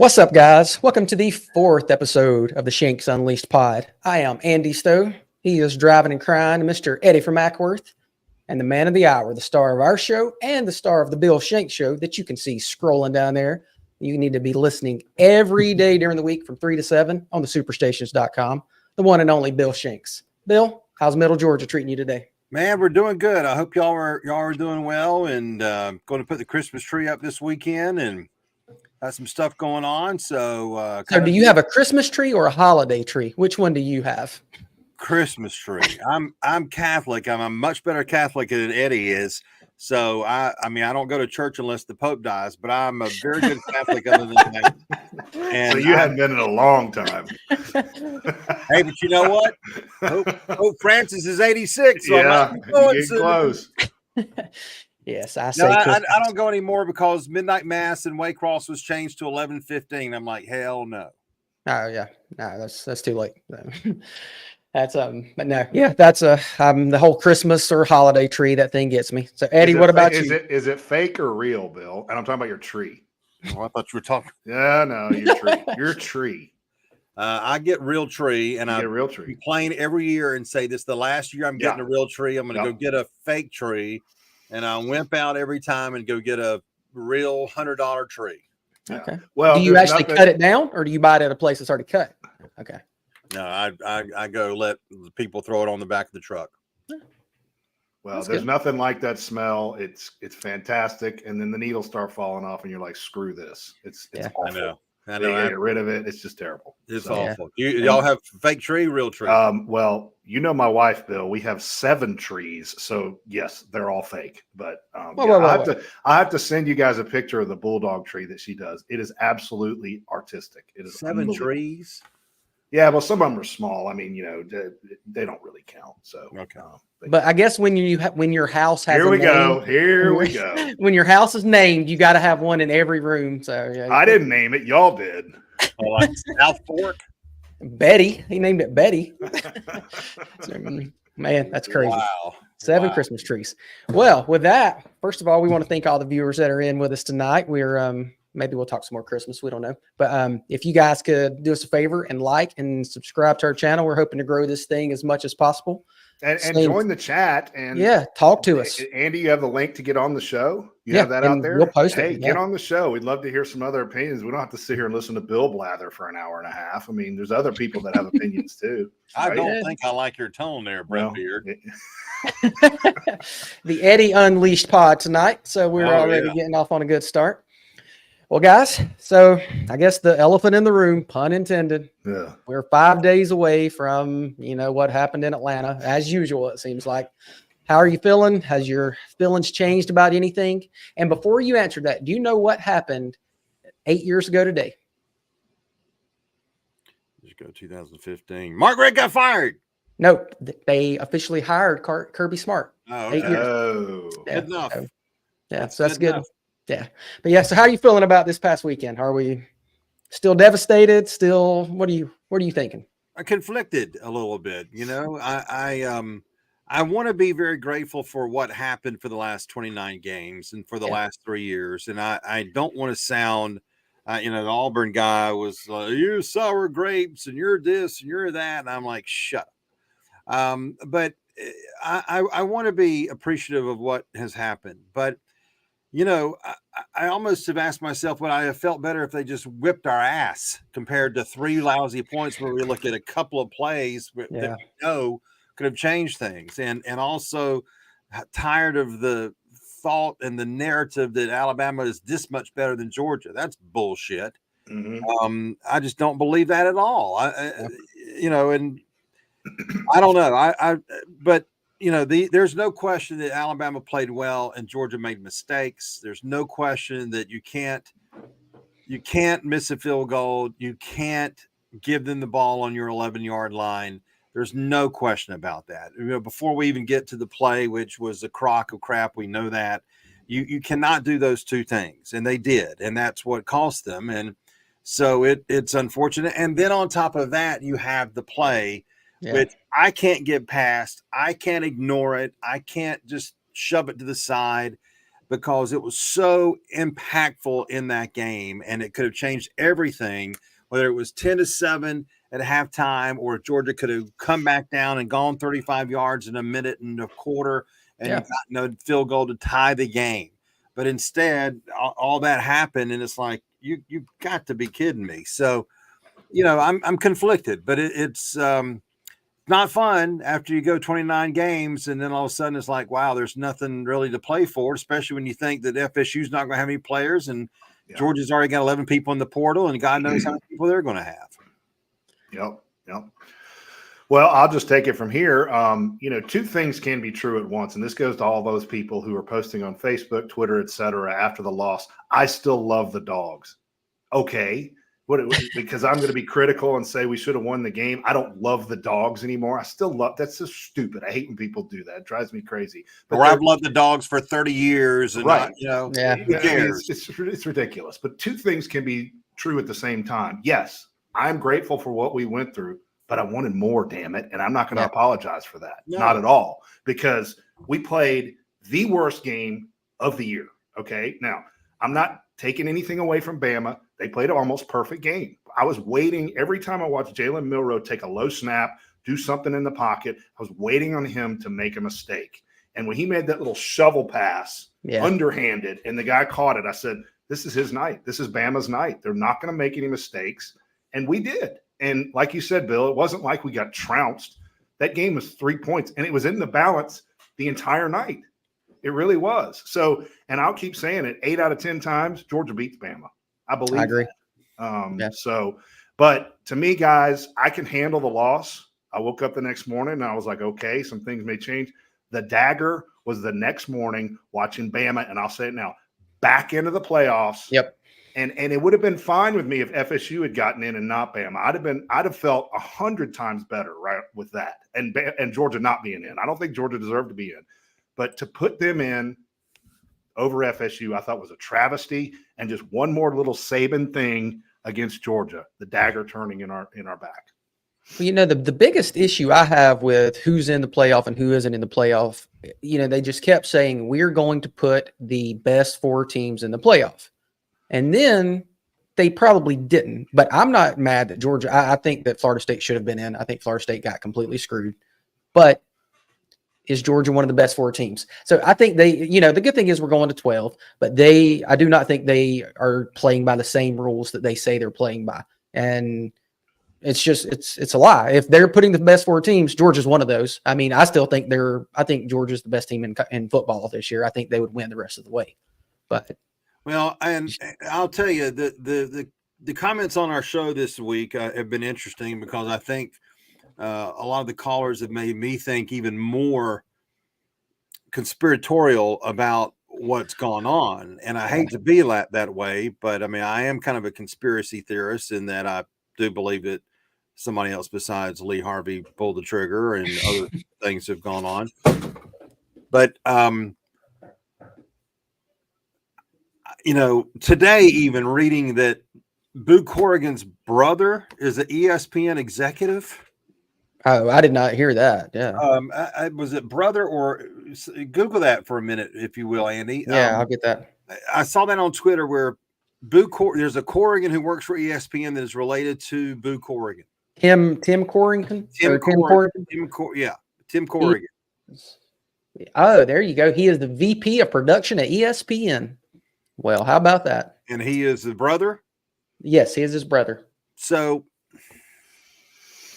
What's up, guys? Welcome to the fourth episode of the Shanks Unleashed Pod. I am Andy Stowe. He is driving and crying, Mr. Eddie from Ackworth, and the man of the hour, the star of our show and the star of the Bill Shanks show that you can see scrolling down there. You need to be listening every day during the week from 3 to 7 on the superstations.com. The one and only Bill Shanks. Bill, how's Middle Georgia treating you today? Man, we're doing good. I hope y'all are doing well, and going to put the Christmas tree up this weekend and got some stuff going on. So do you have a Christmas tree or a holiday tree? Which one do you have? Christmas tree. I'm Catholic. I'm a much better Catholic than Eddie is. So I mean, I don't go to church unless the Pope dies, but I'm a very good Catholic other than that. And so you haven't been in a long time. Hey, but you know what? Pope Francis is 86. So yeah, you're getting close. Yes, I say. No, I don't go anymore because midnight mass in Waycross was changed to 11:15. I'm like, hell no. Oh yeah, no, that's too late. That's but no, yeah, that's the whole Christmas or holiday tree. That thing gets me. So Eddie, what about you? Is it fake or real, Bill? And I'm talking about your tree. Oh, I thought you were talking. Yeah, no, your tree. Your tree. I get real tree, and I get a real tree. Complain every year and say this is the last year I'm getting a real tree. I'm going to go get a fake tree, and I wimp out every time and go get a real $100 tree. Okay. Yeah. Well, do you actually cut it down, or do you buy it at a place that's already cut? Okay. No, I go let the people throw it on the back of the truck. Well, there's nothing like that smell. It's fantastic, and then the needles start falling off, and you're like, "Screw this!" It's awful. I know. You get rid of it. It's just terrible. It's awful. Y'all have fake tree, real tree? Well, you know my wife, Bill. We have 7 trees, so yes, they're all fake. But I have to send you guys a picture of the bulldog tree that she does. It is absolutely artistic. It is 7 trees. Yeah, well, some of them are small. I mean, they don't really count. So okay. But I guess when your house has Here we go. When your house is named, you got to have one in every room. So yeah, I didn't name it. Y'all did. Oh, like South Fork. Betty. He named it Betty. Man, that's crazy. Wow. 7 Christmas trees. Well, with that, first of all, we want to thank all the viewers that are in with us tonight. We're maybe we'll talk some more Christmas. We don't know. But if you guys could do us a favor and like and subscribe to our channel, we're hoping to grow this thing as much as possible. And join the chat. And talk to us. Andy, you have the link to get on the show? You have that out there? We'll post it. Hey, get on the show. We'd love to hear some other opinions. We don't have to sit here and listen to Bill blather for an hour and a half. I mean, there's other people that have opinions too. I don't think I like your tone there, Brett Beard. The Eddie Unleashed Pod tonight. So we're already getting off on a good start. Well, guys, so I guess the elephant in the room, pun intended. Yeah. We're 5 days away from, what happened in Atlanta. As usual, it seems like. How are you feeling? Has your feelings changed about anything? And before you answer that, do you know what happened 8 years ago today? Just go 2015. Mark Richt got fired. No, they officially hired Kirby Smart. Oh, 8 years. Good enough. So that's good. Yeah. But yeah, so how are you feeling about this past weekend? Are we still devastated? Still, what are you thinking? I'm conflicted a little bit. I want to be very grateful for what happened for the last 29 games and for the last 3 years. And I don't want to sound, the Auburn guy was like, you're sour grapes and you're this and you're that. And I'm like, shut up. But I want to be appreciative of what has happened. But I almost have asked myself, would I have felt better if they just whipped our ass compared to 3 lousy points where we look at a couple of plays that we know could have changed things. And also tired of the thought and the narrative that Alabama is this much better than Georgia. That's bullshit. Mm-hmm. I just don't believe that at all. And I don't know. But there's no question that Alabama played well and Georgia made mistakes. There's no question that you can't miss a field goal. You can't give them the ball on your 11-yard line. There's no question about that. Before we even get to the play, which was a crock of crap, we know that you cannot do those 2 things, and they did, and that's what cost them. And so it's unfortunate. And then on top of that, you have the play. Which I can't get past. I can't ignore it. I can't just shove it to the side. because it was so impactful in that game, and it could have changed everything, whether it was 10-7 at halftime or Georgia could have come back down and gone 35 yards in a minute and a quarter and gotten a field goal to tie the game. But instead, all that happened, and it's like, you've got to be kidding me. So, I'm conflicted, but it's not fun after you go 29 games and then all of a sudden it's like, wow, there's nothing really to play for, especially when you think that FSU's not going to have any players and Georgia's already got 11 people in the portal and God knows how many people they're going to have. Yep. Well, I'll just take it from here. Two things can be true at once, and this goes to all those people who are posting on Facebook, Twitter, etc. after the loss. I still love the Dogs. Okay. Because I'm going to be critical and say we should have won the game. I don't love the Dogs anymore. I still love – that's just stupid. I hate when people do that. It drives me crazy. But I've loved the Dogs for 30 years. And right. Who cares? It's ridiculous. But two things can be true at the same time. Yes, I'm grateful for what we went through, but I wanted more, damn it. And I'm not going to apologize for that. No. Not at all. Because we played the worst game of the year. Okay? Now, I'm not taking anything away from Bama. They played an almost perfect game. I was waiting every time I watched Jalen Milroe take a low snap, do something in the pocket. I was waiting on him to make a mistake. And when he made that little shovel pass, underhanded, and the guy caught it, I said, this is his night. This is Bama's night. They're not going to make any mistakes. And we did. And like you said, Bill, it wasn't like we got trounced. That game was 3 points, and it was in the balance the entire night. It really was. So, and I'll keep saying it, 8 out of 10 times, Georgia beats Bama. I believe. I agree. So, but to me, guys, I can handle the loss. I woke up the next morning and I was like, okay, some things may change. The dagger was the next morning watching Bama, and I'll say it now, back into the playoffs. Yep. And it would have been fine with me if FSU had gotten in and not Bama. I'd have felt 100 times better, right, with that. And Georgia not being in. I don't think Georgia deserved to be in. But to put them in over FSU, I thought was a travesty, and just one more little Saban thing against Georgia, the dagger turning in our back. Well, the biggest issue I have with who's in the playoff and who isn't in the playoff, they just kept saying we're going to put the best 4 teams in the playoff. And then they probably didn't. But I'm not mad that Georgia – I think that Florida State should have been in. I think Florida State got completely screwed. But is Georgia one of the best 4 teams? So I think they, the good thing is we're going to 12, but I do not think they are playing by the same rules that they say they're playing by. And it's just, it's a lie. If they're putting the best 4 teams, Georgia's one of those. I mean, I still think I think Georgia's the best team in football this year. I think they would win the rest of the way. But well, and I'll tell you the comments on our show this week have been interesting because I think a lot of the callers have made me think even more conspiratorial about what's gone on. And I hate to be that way, but I mean, I am kind of a conspiracy theorist in that I do believe that somebody else besides Lee Harvey pulled the trigger and other things have gone on. But, today even reading that Boo Corrigan's brother is an ESPN executive. Oh, I did not hear that. Yeah. Was it brother or Google that for a minute, if you will, Andy? Yeah, I'll get that. I saw that on Twitter where there's a Corrigan who works for ESPN that is related to Boo Corrigan. Tim Corrigan? Tim Corrigan. Oh, there you go. He is the VP of production at ESPN. Well, how about that? And he is the brother? Yes, he is his brother. So,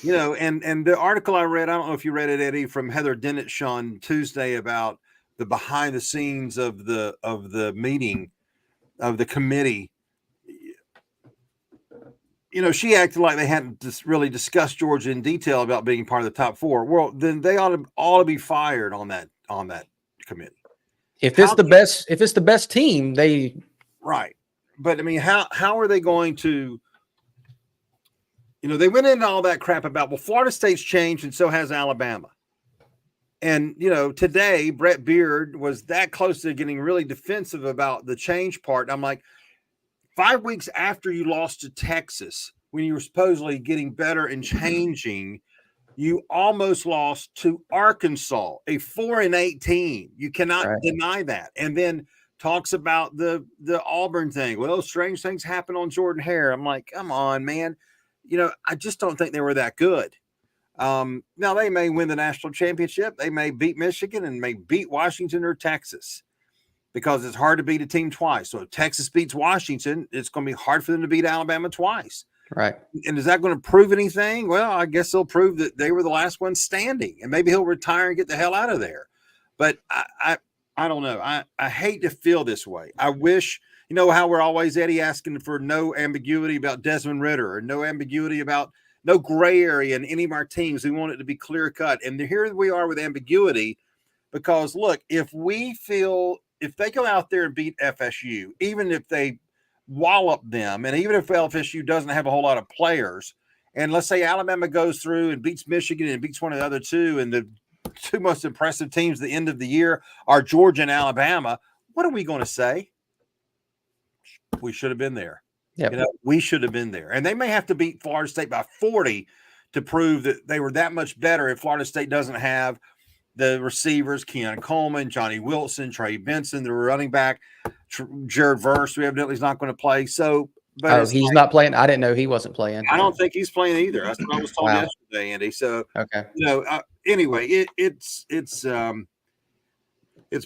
and the article I read, I don't know if you read it, Eddie, from Heather Dinich on Tuesday about the behind the scenes of the meeting of the committee. She acted like they hadn't really discussed Georgia in detail about being part of the top 4. Well, then they ought to be fired on that committee. If it's the best team, they right. But I mean, how are they going to? They went into all that crap about, well, Florida State's changed and so has Alabama. And, today Brett Beard was that close to getting really defensive about the change part. I'm like, 5 weeks after you lost to Texas, when you were supposedly getting better and changing, you almost lost to Arkansas, a 4-8 team. You cannot deny that. And then talks about the Auburn thing. Well, strange things happen on Jordan Hare. I'm like, come on, man. I just don't think they were that good. Now they may win the national championship. They may beat Michigan and may beat Washington or Texas, because it's hard to beat a team twice. So if Texas beats Washington, it's going to be hard for them to beat Alabama twice. Right. And is that going to prove anything? Well, I guess they'll prove that they were the last one standing, and maybe he'll retire and get the hell out of there. But I don't know. I hate to feel this way. I wish, how we're always, Eddie, asking for no ambiguity about Desmond Ridder, or no ambiguity about no gray area in any of our teams. We want it to be clear cut. And here we are with ambiguity, because look, if they go out there and beat FSU, even if they wallop them, and even if FSU doesn't have a whole lot of players, and let's say Alabama goes through and beats Michigan and beats one of the other two, and the two most impressive teams at the end of the year are Georgia and Alabama, what are we going to say? We should have been there. Yep. We should have been there. And they may have to beat Florida State by 40 to prove that they were that much better if Florida State doesn't have the receivers, Keon Coleman, Johnny Wilson, Trey Benson, the running back, Jared Verse, who evidently is not going to play. So, but he's not playing. I didn't know he wasn't playing. I don't think he's playing either. That's what I was told yesterday, Andy. So, okay. Anyway, it's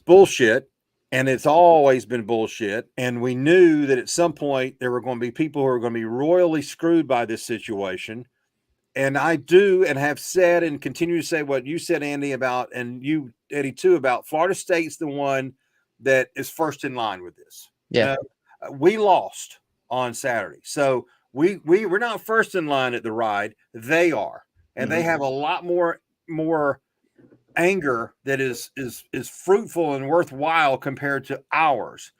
bullshit. And it's always been bullshit. And we knew that at some point there were going to be people who are going to be royally screwed by this situation. And I do and have said and continue to say what you said, Andy, about, and you, Eddie, too, about Florida State's the one that is first in line with this. Yeah. We lost on Saturday. So we're not first in line at the ride. They are. And they have a lot more anger that is fruitful and worthwhile compared to ours.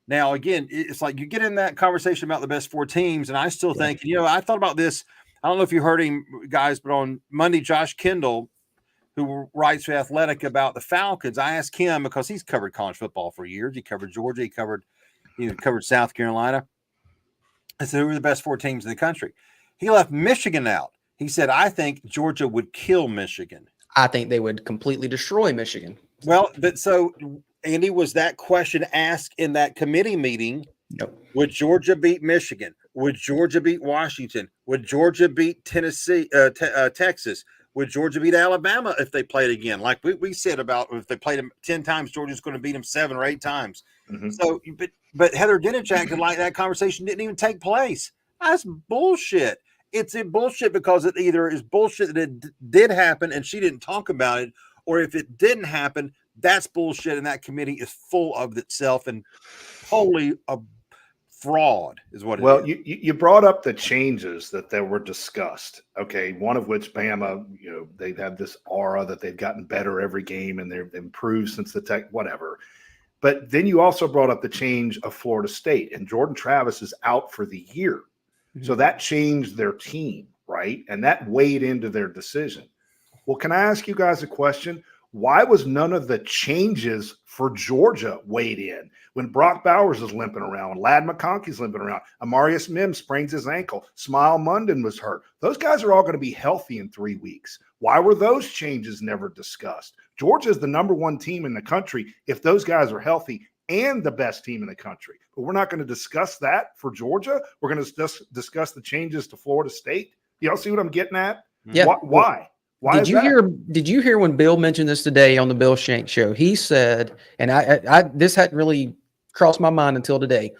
Now, again, it's like you get in that conversation about the best four teams, and I still think, I thought about this. I don't know if you heard him, guys, but on Monday, Josh Kendall, who writes for Athletic about the Falcons, I asked him, because he's covered college football for years. He covered Georgia. He covered South Carolina. I said, who are the best four teams in the country? He left Michigan out. He said, I think Georgia would kill Michigan. I think they would completely destroy Michigan. Well, but so, Andy, was that question asked in that committee meeting? No. Would Georgia beat Michigan? Would Georgia beat Washington? Would Georgia beat Tennessee, Texas? Would Georgia beat Alabama if they played again? Like we said about if they played them 10 times, Georgia's going to beat them 7 or 8 times. Mm-hmm. So, but Heather Dinich acted like that conversation didn't even take place. That's bullshit. It's a bullshit because it either is bullshit that it did happen and she didn't talk about it, or if it didn't happen, that's bullshit, and that committee is full of itself and totally a fraud is what it is. Well, you brought up the changes that were discussed. Okay, one of which Bama, they've had this aura that they've gotten better every game and they've improved since the tech, whatever. But then you also brought up the change of Florida State, and Jordan Travis is out for the year. So that changed their team, right? And that weighed into their decision. Well, can I ask you guys a question? Why was none of the changes for Georgia weighed in? When Brock Bowers is limping around, when Ladd McConkey's limping around, Amarius Mims sprains his ankle, Smile Munden was hurt. Those guys are all going to be healthy in 3 weeks. Why were those changes never discussed? Georgia is the number 1 team in the country if those guys are healthy, and the best team in the country. But we're not going to discuss that for Georgia. We're going to discuss the changes to Florida State. Y'all see what I'm getting at? Yeah. Why? Why Did you hear when Bill mentioned this today on the Bill Shanks show? He said, and I this hadn't really crossed my mind until today,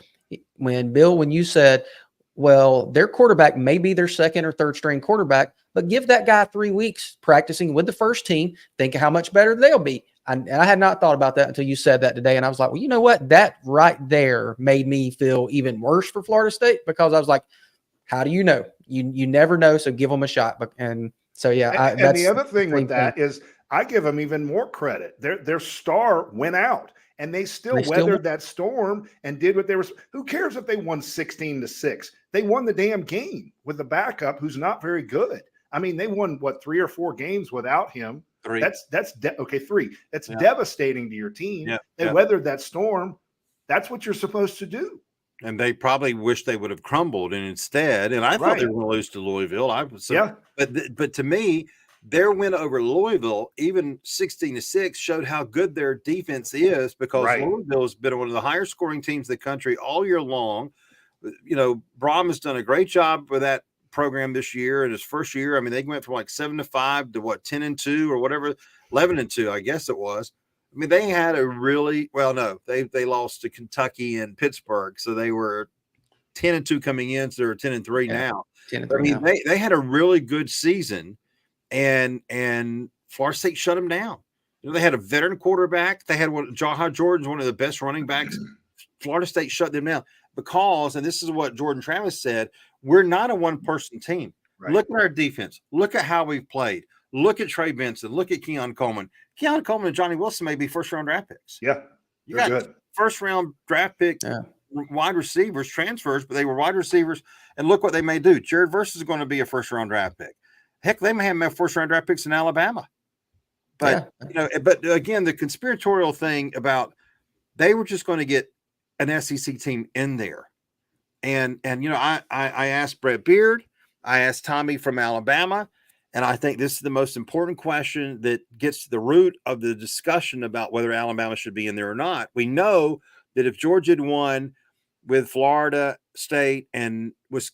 when you said, well, their quarterback may be their second or third string quarterback, but give that guy 3 weeks practicing with the first team. Think of how much better they'll be. And I had not thought about that until you said that today. And I was like, well, you know what? That right there made me feel even worse for Florida State, because I was like, how do you know? You never know. So give them a shot. And so, yeah. And the other thing with that is I give them even more credit. Their star went out and they still weathered that storm and did what they were. Who cares if they won 16-6? They won the damn game with the backup who's not very good. I mean, they won 3 or 4 games without him. 3. That's 3. That's devastating to your team. Yeah. They weathered that storm. That's what you're supposed to do. And they probably wish they would have crumbled, and instead, and I thought they were going to lose to Louisville. But to me, their win over Louisville, even 16-6, showed how good their defense is, because Louisville has been one of the higher scoring teams in the country all year long. You know, Brom has done a great job with that program this year in his first year. I mean, they went from like 7-5 to 10-2 or whatever, 11-2, I guess it was. I mean, they had a really they lost to Kentucky and Pittsburgh, so they were 10-2 coming in, so they're 10-3 now. 10-3 I mean, now. they had a really good season, and Florida State shut them down. You know, they had a veteran quarterback. They had Jaha Jordan's one of the best running backs. Florida State shut them down because, and this is what Jordan Travis said, we're not a one-person team. Right. Look at our defense. Look at how we've played. Look at Trey Benson. Look at Keon Coleman. Keon Coleman and Johnny Wilson may be first-round draft picks. Yeah, you got good first-round draft pick wide receivers, transfers, but they were wide receivers, and look what they may do. Jared Verse is going to be a first-round draft pick. Heck, they may have first-round draft picks in Alabama. But, but again, the conspiratorial thing about they were just going to get an SEC team in there. And I asked Brett Beard, I asked Tommy from Alabama, and I think this is the most important question that gets to the root of the discussion about whether Alabama should be in there or not. We know that if Georgia had won with Florida State and was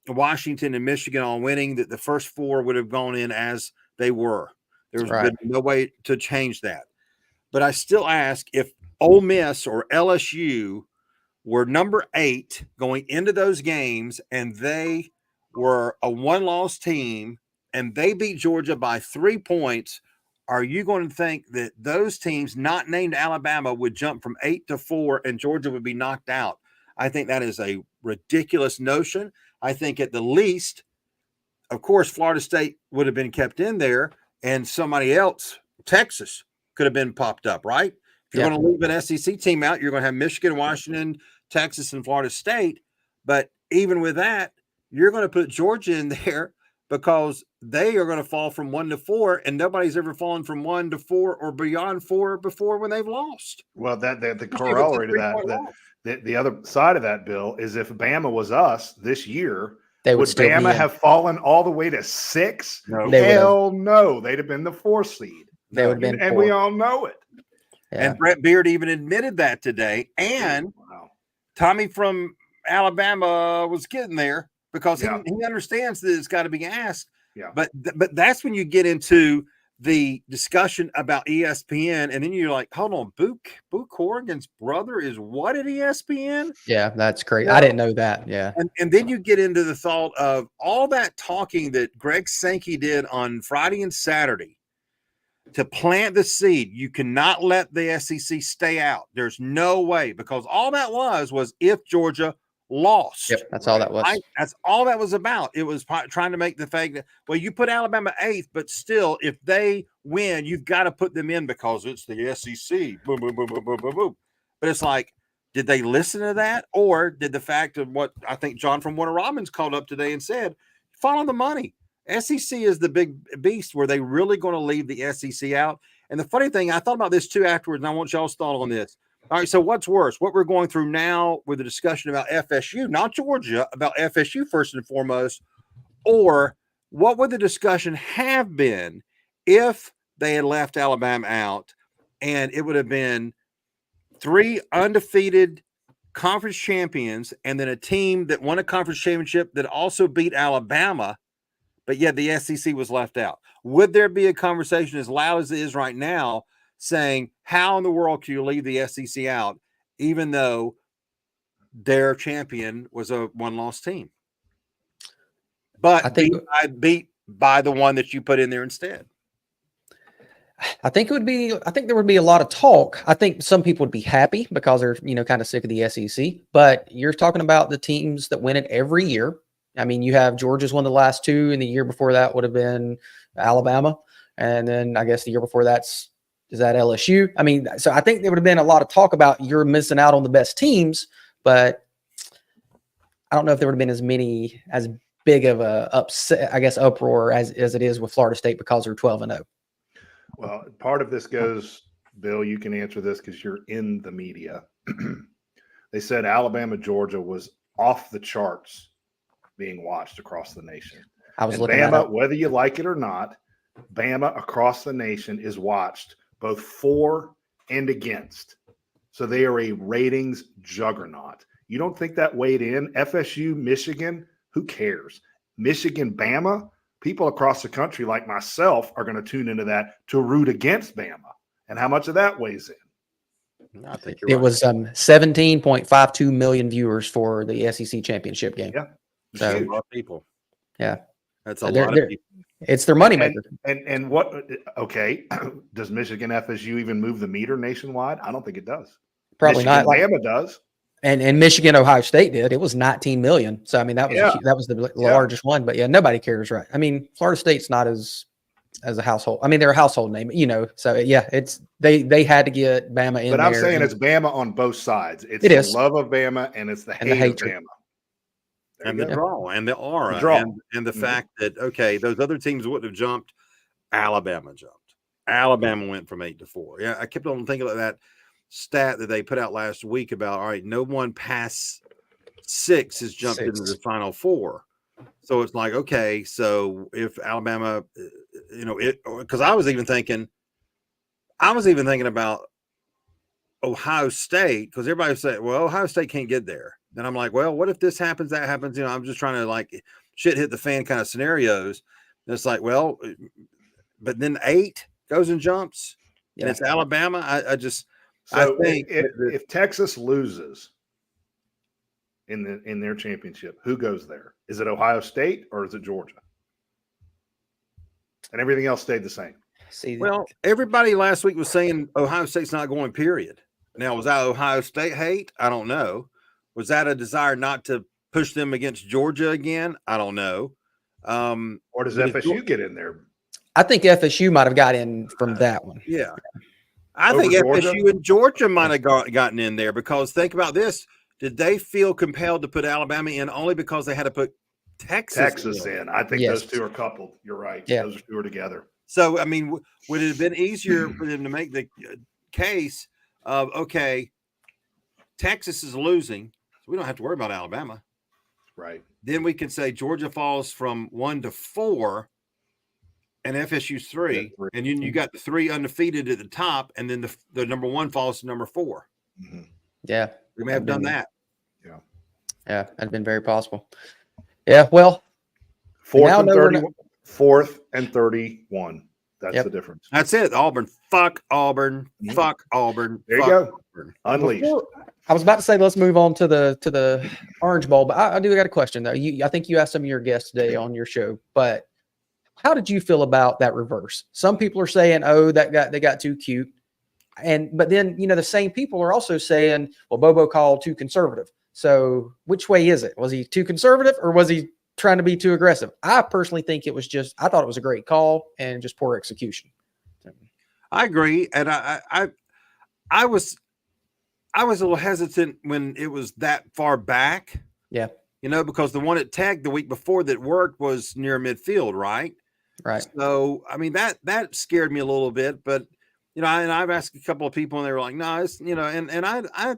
Washington and Michigan all winning, that the first four would have gone in as they were. There's been no way to change that. But I still ask, if Ole Miss or LSU were number 8 going into those games and they were a one-loss team and they beat Georgia by 3 points, are you going to think that those teams not named Alabama would jump from 8 to 4 and Georgia would be knocked out? I think that is a ridiculous notion. I think at the least, of course, Florida State would have been kept in there and somebody else, Texas, could have been popped up, right? If you're going to leave an SEC team out, you're going to have Michigan, Washington, Texas, and Florida State. But even with that, you're going to put Georgia in there because they are going to fall from 1 to 4, and nobody's ever fallen from 1 to 4 or beyond 4 before when they've lost. Well, the corollary to that, the other side of that, Bill, is if Bama was us this year, would Bama have fallen all the way to 6? No. Hell no. They'd have been the 4 seed. They would have been, and we all know it. Yeah. And Brett Beard even admitted that today. And Tommy from Alabama was getting there because he understands that it's got to be asked. Yeah. But that's when you get into the discussion about ESPN, and then you're like, hold on, Boo Corrigan's brother is what at ESPN? Yeah, that's crazy. I didn't know that. Yeah. And then you get into the thought of all that talking that Greg Sankey did on Friday and Saturday to plant the seed. You cannot let the SEC stay out. There's no way, because all that was if Georgia lost. Yep, that's all that was. That's all that was about. It was trying to make the fact that, well, you put Alabama 8th, but still, if they win, you've got to put them in because it's the SEC. Boom, boom, boom, boom, boom, boom, boom. But it's like, did they listen to that? Or did the fact of what I think John from Warner Robins called up today and said, follow the money. SEC is the big beast. Were they really going to leave the SEC out? And the funny thing, I thought about this too afterwards, and I want y'all's thought on this. All right, so what's worse? What we're going through now with the discussion about FSU, not Georgia, about FSU first and foremost, or what would the discussion have been if they had left Alabama out and it would have been 3 undefeated conference champions and then a team that won a conference championship that also beat Alabama, but yet the SEC was left out? Would there be a conversation as loud as it is right now saying, how in the world can you leave the SEC out, even though their champion was a one-loss team? But I think beat by the one that you put in there instead. I think there would be a lot of talk. I think some people would be happy because they're, kind of sick of the SEC. But you're talking about the teams that win it every year. I mean, you have Georgia's won the last 2, and the year before that would have been Alabama. And then I guess the year before is that LSU? I mean, so I think there would have been a lot of talk about you're missing out on the best teams, but I don't know if there would have been as big of a uproar as it is with Florida State because they're 12-0. Well, part of this goes, Bill, you can answer this because you're in the media. They said Alabama, Georgia was off the charts being watched across the nation. I was and looking that Bama, up. whether you like it or not, Bama across the nation is watched both for and against. So they are a ratings juggernaut. You don't think that weighed in? FSU, Michigan, who cares? Michigan, Bama, people across the country like myself are going to tune into that to root against Bama. And how much of that weighs in? I think you're It right. was 17.52 million viewers for the SEC championship game. Yeah. So, That's a lot of people. Yeah. That's a lot of people. It's their moneymaker. And what, okay, does Michigan FSU even move the meter nationwide? I don't think it does. Probably Michigan, not. Bama does. And Michigan, Ohio State did. It was 19 million. So, I mean, that was the largest one. But, yeah, nobody cares, right? I mean, Florida State's not as a household. I mean, they're a household name, So, yeah, it's they had to get Bama in there. But I'm saying it's Bama on both sides. It's the love of Bama and it's the hate of Bama. And the draw and the aura and the fact that, okay, those other teams wouldn't have jumped. Alabama jumped. Alabama went from 8 to 4. Yeah, I kept on thinking of that stat that they put out last week about, all right, no one past 6 has jumped into the Final Four. So it's like, okay, so if Alabama, because I was even thinking about Ohio State, because everybody said, well, Ohio State can't get there. Then I'm like, well, what if this happens, that happens? I'm just trying to like shit hit the fan kind of scenarios. And it's like, well, but then 8 goes and jumps, and it's Alabama. I think if Texas loses in their championship, who goes there? Is it Ohio State or is it Georgia? And everything else stayed the same. Well, everybody last week was saying Ohio State's not going, period. Now, was that Ohio State hate? I don't know. Was that a desire not to push them against Georgia again? I don't know. Or does FSU get in there? I think FSU might have got in from that one. Yeah. I think FSU and Georgia might have gotten in there because think about this. Did they feel compelled to put Alabama in only because they had to put Texas in? I think those two are coupled. You're right. Yeah. Those two are together. So, I mean, would it have been easier for them to make the case of, okay, Texas is losing, so we don't have to worry about Alabama. Right. Then we can say Georgia falls from 1 to 4 and FSU's 3. And then you got the 3 undefeated at the top, and then the number 1 falls to number 4. Mm-hmm. Yeah. We may have done that. Yeah. Yeah, that'd been very possible. Yeah, well. 4th and 31. That's the difference. That's it. Auburn. Fuck Auburn. Mm-hmm. Fuck Auburn. There you go. Auburn. Unleashed. I was about to say let's move on to the Orange Bowl, but I do got a question though. I think you asked some of your guests today on your show, but how did you feel about that reverse? Some people are saying, "Oh, they got too cute," but then the same people are also saying, "Well, Bobo called too conservative." So which way is it? Was he too conservative or was he trying to be too aggressive? I personally think I thought it was a great call and just poor execution. I agree. And I was a little hesitant when it was that far back. Yeah. Because the one it tagged the week before that worked was near midfield, right? Right. So, I mean, that scared me a little bit, but, and I've asked a couple of people and they were like, no, it's, and I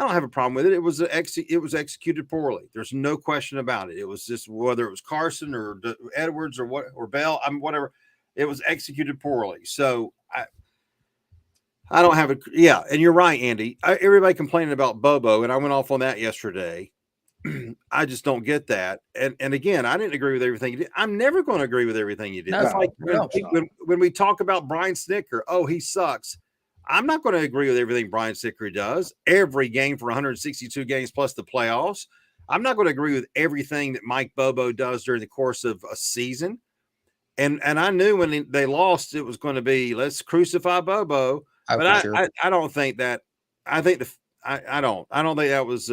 don't have a problem with it. It was executed poorly. There's no question about it. It was just whether it was Carson or Edwards or Bell, whatever. It was executed poorly. So I don't have a and you're right, Andy. Everybody complaining about Bobo, and I went off on that yesterday. I just don't get that. And again, I didn't agree with everything you did. I'm never going to agree with everything you did. It's like when we talk about Brian Snicker, oh, he sucks. I'm not going to agree with everything Brian Snicker does every game for 162 games plus the playoffs. I'm not going to agree with everything that Mike Bobo does during the course of a season. And I knew when they lost, it was going to be, let's crucify Bobo. But I don't think that, I don't think that was,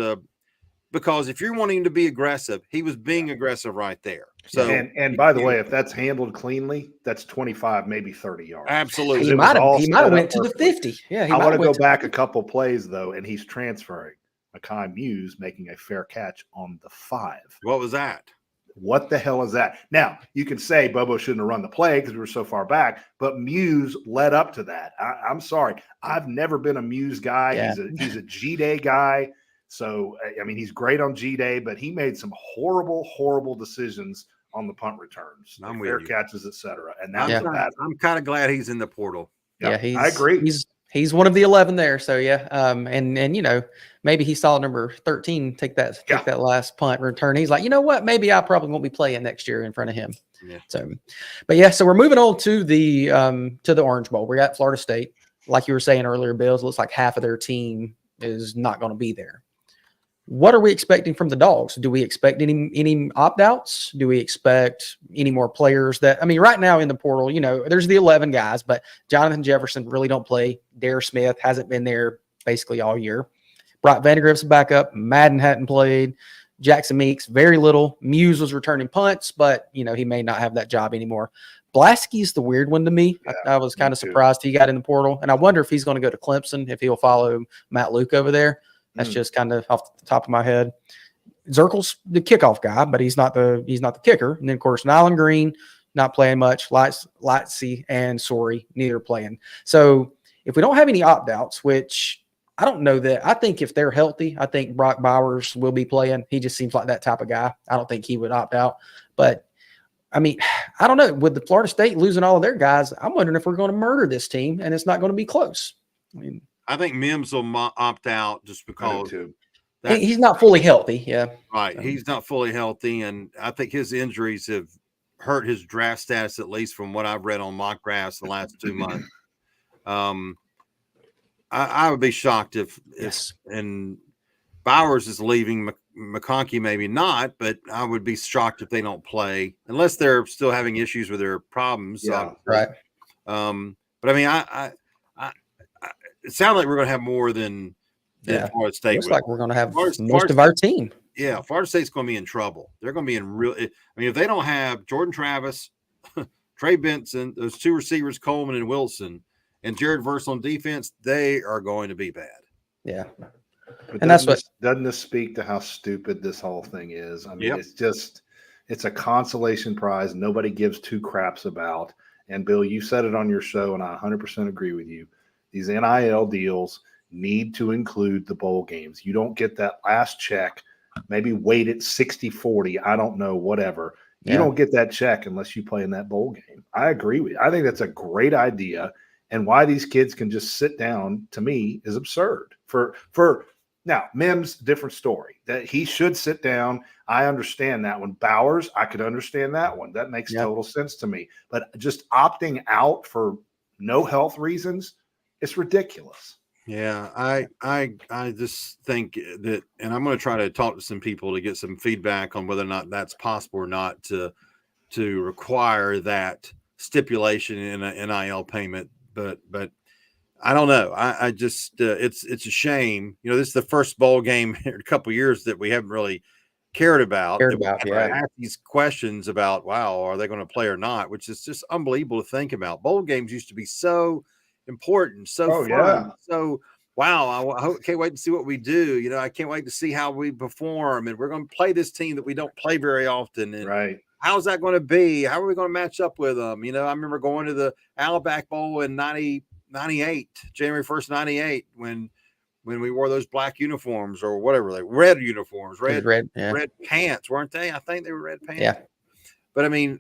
because if you're wanting to be aggressive, he was being aggressive right there. So, and by the way, if that's handled cleanly, that's 25, maybe 30 yards. Absolutely. He might have went to the 50. Yeah. I want to go back a couple plays though, and he's transferring. Akai Muse making a fair catch on the 5. What was that? What the hell is that? Now, you can say Bobo shouldn't have run the play because we were so far back, but Muse led up to that. I'm sorry. I've never been a Muse guy. Yeah. He's a G-Day guy. So, I mean, he's great on G-Day, but he made some horrible, horrible decisions on the punt returns, I'm fair with you. catches, etc. And that was a bad one. I'm kind of glad he's in the portal. Yep, I agree. He's one of the 11 there. So yeah. And you know, maybe he saw number 13 take that last punt return. He's like, you know what? Maybe I probably won't be playing next year in front of him. Yeah. So, but yeah, so we're moving on to the Orange Bowl. We're at Florida State. Like you were saying earlier, Bills, looks like half of their team is not going to be there. What are we expecting from the Dawgs? Do we expect any opt-outs? Do we expect any more players that, I mean, right now in the portal, you know, there's the 11 guys, but Jonathan Jefferson really don't play. Dare Smith hasn't been there basically all year. Brock Vandegrift's back up. Madden hadn't played. Jackson Meeks, very little. Muse was returning punts, but, you know, he may not have that job anymore. Blasky's the weird one to me. Yeah, I was kind of surprised he got in the portal, and I wonder if he's going to go to Clemson, if he'll follow Matt Luke over there. That's just kind of off the top of my head. Zirkel's the kickoff guy, but he's not the kicker. And then, of course, Nyland Green not playing much. Lightsey and Sorey neither playing. So if we don't have any opt-outs, which I don't know that. I think if they're healthy, I think Brock Bowers will be playing. He just seems like that type of guy. I don't think he would opt out. But, I mean, I don't know. With the Florida State losing all of their guys, I'm wondering if we're going to murder this team and it's not going to be close. I mean, I think Mims will opt out just because he's not fully healthy. Yeah. Right. He's not fully healthy. And I think his injuries have hurt his draft status, at least from what I've read on mock drafts the last 2 months. I would be shocked if and Bowers is leaving. McConkey maybe not, but I would be shocked if they don't play unless they're still having issues with their problems. Yeah. Right. But I mean, it sounds like we're going to have more than Florida State. Looks like we're going to have most of our team. Yeah, Florida State's going to be in trouble. They're going to be in real. I mean, if they don't have Jordan Travis, Trey Benson, those two receivers, Coleman and Wilson, and Jared Verse on defense, they are going to be bad. Yeah, but and doesn't this speak to how stupid this whole thing is? I mean, it's a consolation prize nobody gives two craps about. And Bill, you said it on your show, and I 100% agree with you. These NIL deals need to include the bowl games. You don't get that last check, maybe weight it 60-40, I don't know, whatever. You don't get that check unless you play in that bowl game. I agree with you. I think that's a great idea. And why these kids can just sit down, to me, is absurd. For now, Mims, different story. That he should sit down. I understand that one. Bowers, I could understand that one. That makes total sense to me. But just opting out for no health reasons, it's ridiculous. Yeah, I just think that, and I'm going to try to talk to some people to get some feedback on whether or not that's possible or not to require that stipulation in an NIL payment. But I don't know. I just it's a shame. You know, this is the first bowl game in a couple of years that we haven't really cared about. Ask these questions about, wow, are they going to play or not? Which is just unbelievable to think about. Bowl games used to be so important, so fun, so wow. I can't wait to see what we do. You know, I can't wait to see how we perform, and we're going to play this team that we don't play very often. And how's that going to be? How are we going to match up with them? You know, I remember going to the Outback Bowl in 98, January 1st, 98, when we wore those black uniforms or whatever, like red uniforms, red pants, weren't they? I think they were red pants. Yeah. But I mean,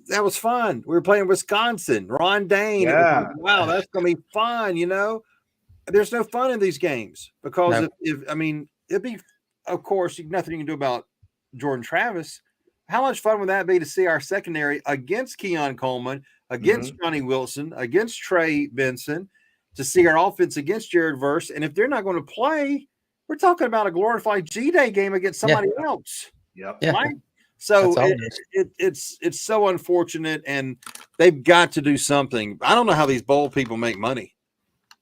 that was fun. We were playing Wisconsin, Ron Dane. Yeah. Wow, that's going to be fun. You know, there's no fun in these games because I mean, it'd be, of course, nothing you can do about Jordan Travis. How much fun would that be to see our secondary against Keon Coleman, against Johnny Wilson, against Trey Benson, to see our offense against Jared Verse? And if they're not going to play, we're talking about a glorified G-Day game against somebody else. Yep. Right? So it's so unfortunate, and they've got to do something. I don't know how these bowl people make money.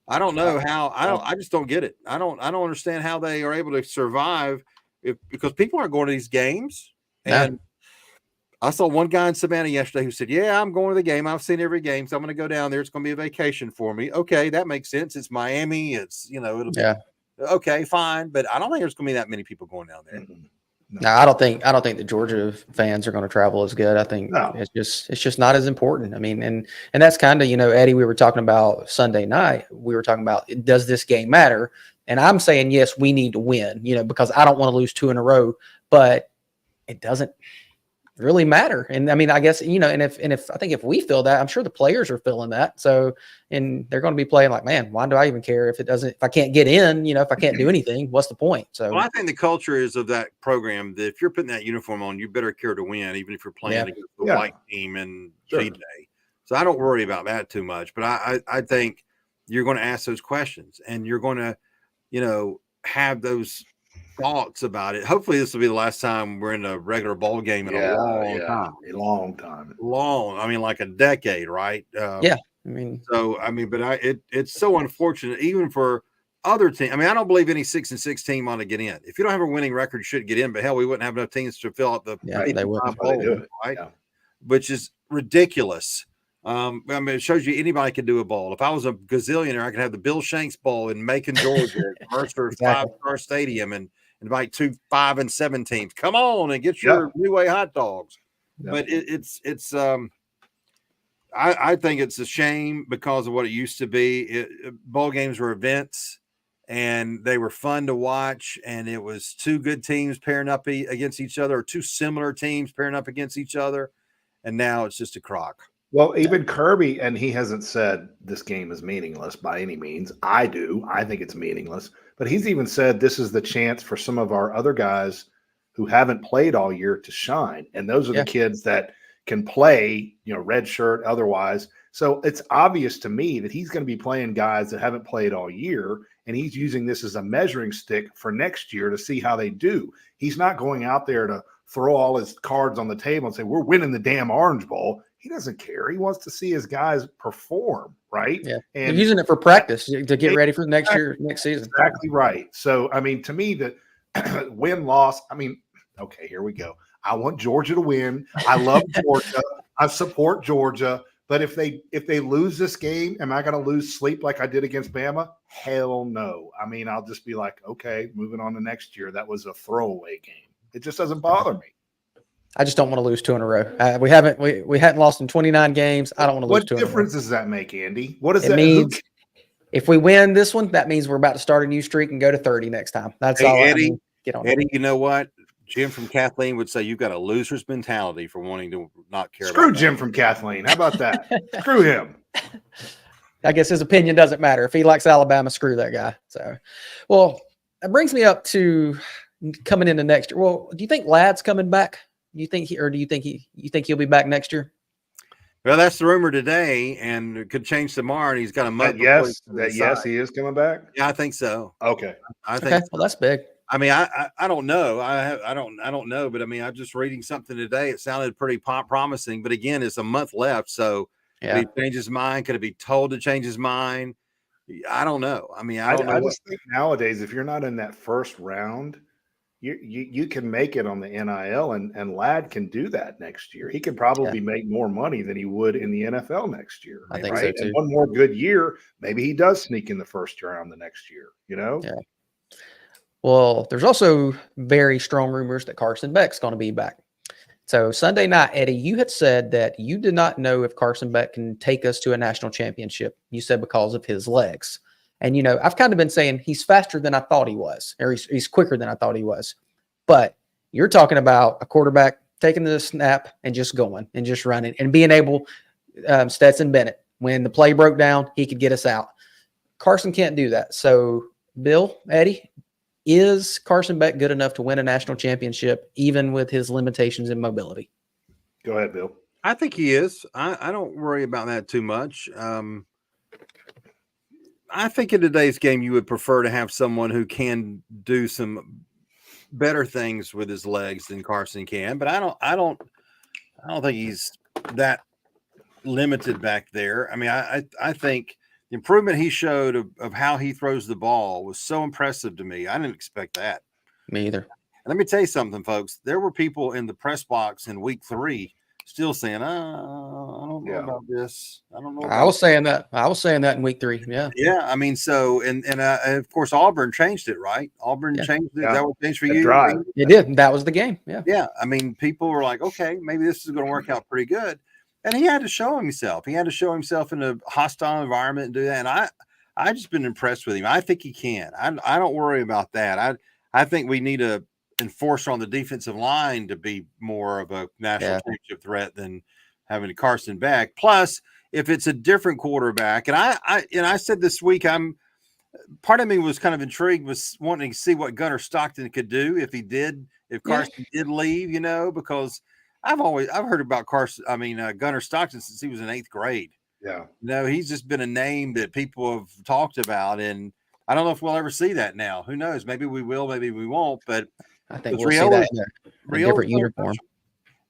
I don't know how. I just don't get it. I don't understand how they are able to survive because people aren't going to these games. And I saw one guy in Savannah yesterday who said, "Yeah, I'm going to the game. I've seen every game, so I'm going to go down there. It's going to be a vacation for me." Okay, that makes sense. It's Miami. It's it'll be okay, fine. But I don't think there's going to be that many people going down there. No, I don't think the Georgia fans are going to travel as good. I think it's just not as important. I mean, and that's kind of, Eddie, we were talking about Sunday night. We were talking about, does this game matter? And I'm saying, yes, we need to win, because I don't want to lose two in a row, but it doesn't really matter. And I mean, I guess, and if I think if we feel that, I'm sure the players are feeling that. So, and they're going to be playing like, man, why do I even care if I can't get in, if I can't do anything, what's the point? So, well, I think the culture is of that program that if you're putting that uniform on, you better care to win, even if you're playing against the white team and cheat day. So I don't worry about that too much, but I think you're going to ask those questions and you're going to, have those thoughts about it. Hopefully this will be the last time we're in a regular bowl game in a long time. I mean, like a decade, right? I mean, but it's so unfortunate, even for other teams. I mean, I don't believe any 6-6 team ought to get in. If you don't have a winning record, you shouldn't get in. But hell, we wouldn't have enough teams to fill out the bowl, right? Yeah. Which is ridiculous. I mean, it shows you anybody can do a bowl. If I was a gazillionaire, I could have the Bill Shanks Bowl in Macon, Georgia, Mercer 5-star Stadium, and invite 2 5 and 7 teams. Come on and get your New Way hot dogs. But it's I think it's a shame because of what it used to be. Bowl games were events, and they were fun to watch, and it was 2 good teams pairing up against each other, or 2 similar teams pairing up against each other, and now it's just a crock. Well, even Kirby, and he hasn't said this game is meaningless by any means. I do. I think it's meaningless. But he's even said this is the chance for some of our other guys who haven't played all year to shine. And those are the kids that can play, red shirt otherwise. So it's obvious to me that he's going to be playing guys that haven't played all year, and he's using this as a measuring stick for next year to see how they do. He's not going out there to throw all his cards on the table and say, we're winning the damn Orange Bowl. He doesn't care. He wants to see his guys perform, right? Yeah, and using it for practice to get ready for next season. Exactly right. So, I mean, to me, the win-loss, okay, here we go. I want Georgia to win. I love Georgia. I support Georgia. But if they lose this game, am I going to lose sleep like I did against Bama? Hell no. I mean, I'll just be like, okay, moving on to next year. That was a throwaway game. It just doesn't bother me. I just don't want to lose 2 in a row. We hadn't lost in 29 games. I don't want to lose 2 in a row. What difference does that make, Andy? What does that mean? If we win this one, that means we're about to start a new streak and go to 30 next time. That's all. Eddie, get on. Eddie, you know what? Jim from Kathleen would say you've got a loser's mentality for wanting to not care. Screw Jim from Kathleen. How about that? Screw him. I guess his opinion doesn't matter. If he likes Alabama, screw that guy. So, well, that brings me up to coming into next year. Well, do you think Ladd's coming back? Do you think he'll be back next year? Well, that's the rumor today, and it could change tomorrow. And he's got a month. Yes, he is coming back. Yeah, I think so. Okay, I think. Okay. Well, that's big. I mean, I don't know. I don't know, but I mean, I'm just reading something today. It sounded pretty promising, but again, it's a month left, so could he change his mind? Could it be told to change his mind? I don't know. I mean, I don't know. I just think nowadays, if you're not in that first round, you can make it on the NIL, and Ladd can do that next year. He could probably make more money than he would in the NFL next year. I think so too. And one more good year, maybe he does sneak in the first round the next year. Yeah. Well, there's also very strong rumors that Carson Beck's going to be back. So Sunday night, Eddie, you had said that you did not know if Carson Beck can take us to a national championship. You said because of his legs. And, I've kind of been saying he's faster than I thought he was, or he's quicker than I thought he was. But you're talking about a quarterback taking the snap and just going and just running and being able, Stetson Bennett, when the play broke down, he could get us out. Carson can't do that. So, Bill, Eddie, is Carson Beck good enough to win a national championship, even with his limitations in mobility? Go ahead, Bill. I think he is. I don't worry about that too much. I think in today's game, you would prefer to have someone who can do some better things with his legs than Carson can. But I don't think he's that limited back there. I mean, I think the improvement he showed of how he throws the ball was so impressive to me. I didn't expect that. Me either. And let me tell you something, folks. There were people in the press box in week 3 still saying, I don't know about this. I don't know. I was saying that in week 3. Yeah. Yeah. I mean, so, and of course, Auburn changed it, right? Auburn changed it. That was changed for you. Drive. It did. That was the game. Yeah. Yeah. I mean, people were like, okay, maybe this is going to work out pretty good. And he had to show himself. He had to show himself in a hostile environment and do that. And I just been impressed with him. I think he can. I don't worry about that. I think we need a enforcer on the defensive line to be more of a national championship threat than having Carson Beck. Plus, if it's a different quarterback, and I said this week, part of me was kind of intrigued, was wanting to see what Gunnar Stockton could do if Carson did leave, because I've heard about Gunnar Stockton since he was in 8th grade. Yeah. He's just been a name that people have talked about, and I don't know if we'll ever see that now. Who knows? Maybe we will, maybe we won't, but I think we'll see that in a different uniform.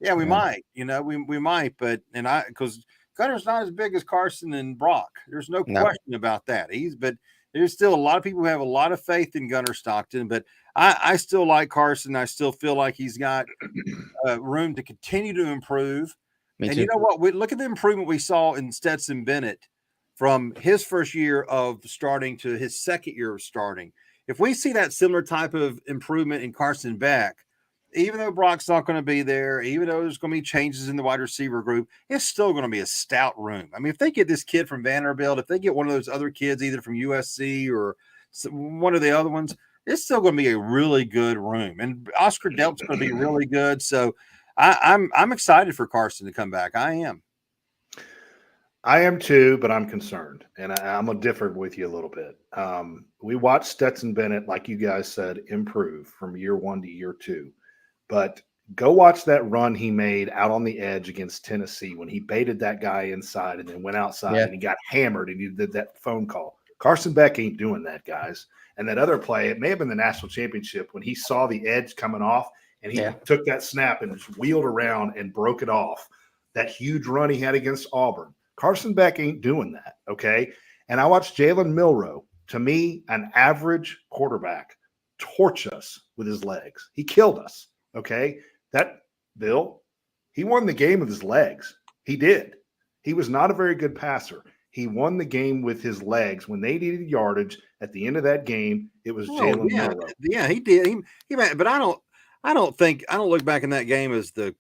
Yeah, we might, we might, because Gunner's not as big as Carson and Brock. There's no question about that. But there's still a lot of people who have a lot of faith in Gunnar Stockton, but I still like Carson. I still feel like he's got room to continue to improve. And you know what? Look at the improvement we saw in Stetson Bennett from his first year of starting to his second year of starting. If we see that similar type of improvement in Carson Beck, even though Brock's not going to be there, even though there's going to be changes in the wide receiver group, it's still going to be a stout room. I mean, if they get this kid from Vanderbilt, if they get one of those other kids, either from USC or one of the other ones, it's still going to be a really good room. And Oscar Delp's going to be really good. So I'm excited for Carson to come back. I am. I am too, but I'm concerned, and I'm going to differ with you a little bit. We watched Stetson Bennett, like you guys said, improve from year 1 to year 2. But go watch that run he made out on the edge against Tennessee when he baited that guy inside and then went outside and he got hammered and he did that phone call. Carson Beck ain't doing that, guys. And that other play, it may have been the national championship when he saw the edge coming off and he took that snap and just wheeled around and broke it off. That huge run he had against Auburn. Carson Beck ain't doing that, okay? And I watched Jalen Milroe, to me, an average quarterback, torch us with his legs. He killed us. Okay, Bill, he won the game with his legs. He did. He was not a very good passer. He won the game with his legs. When they needed yardage at the end of that game, it was Jalen Milroe. Yeah, he did. He but I don't look back in that game as the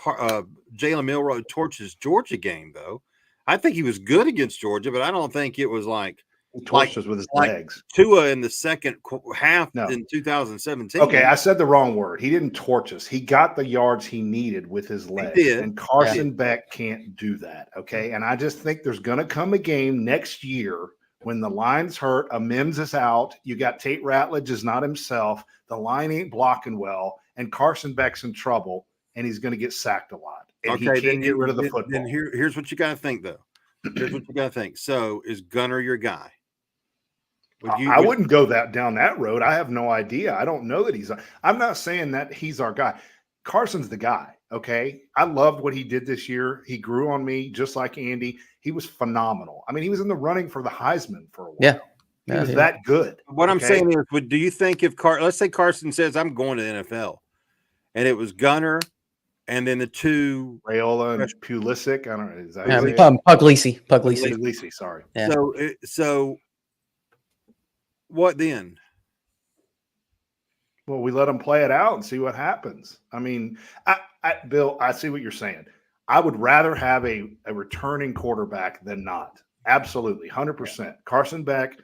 Jalen Milroe torches Georgia game, though. I think he was good against Georgia, but I don't think it was like he torched us with his legs. Tua in the second half in 2017. Okay, I said the wrong word. He didn't torch us. He got the yards he needed with his legs. He did. And Carson Beck can't do that, okay? And I just think there's going to come a game next year when the line's hurt, a Mims is out, you got Tate Ratledge is not himself, the line ain't blocking well, and Carson Beck's in trouble, and he's going to get sacked a lot. And he can't get rid of the football. Then here's what you got to think, though. Here's what you got to think. So is Gunner your guy? I wouldn't go down that road. I have no idea. I don't know that I'm not saying that he's our guy. Carson's the guy, okay? I loved what he did this year. He grew on me just like Andy. He was phenomenal. I mean, he was in the running for the Heisman for a while. Yeah. He was that good. What I'm saying is, do you think if let's say Carson says, I'm going to the NFL, and it was Gunner and then the two Raiola and Pulisic. I don't know. Is that Puglisi. Puglisi, sorry. Yeah. So what then? Well, we let them play it out and see what happens. I mean, Bill, I see what you're saying. I would rather have a returning quarterback than not. Absolutely, 100%. Carson Beck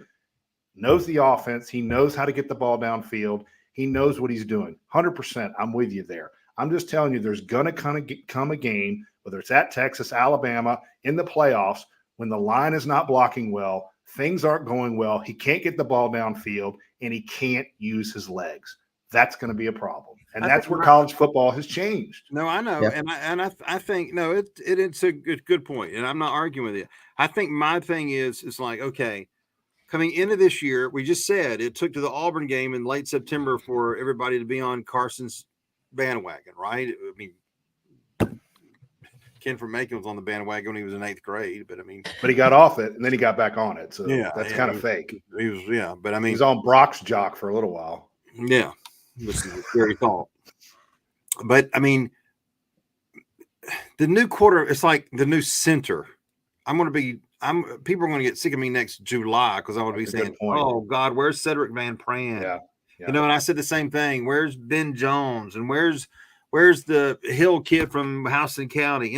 knows the offense. He knows how to get the ball downfield. He knows what he's doing. 100%. I'm with you there. I'm just telling you, there's going to come a game, whether it's at Texas, Alabama, in the playoffs, when the line is not blocking well, things aren't going well, he can't get the ball downfield, and he can't use his legs. That's going to be a problem. And that's where college football has changed. No, I know. Yeah. And I think, no, it's a good point. And I'm not arguing with you. I think my thing is like, okay, coming into this year, we just said it took to the Auburn game in late September for everybody to be on Carson's bandwagon, right? I mean, Ken from Macon was on the bandwagon when he was in 8th grade, but he got off it and then he got back on it. So that's kind of fake. He was, but I mean, he was on Brock's jock for a little while. Yeah, which is a scary thought. But I mean, the new quarter, it's like the new center. People are going to get sick of me next July because I want to be saying, "Oh God, where's Cedric Van Pran?" Yeah. And I said the same thing. Where's Ben Jones and where's the Hill kid from Houston County?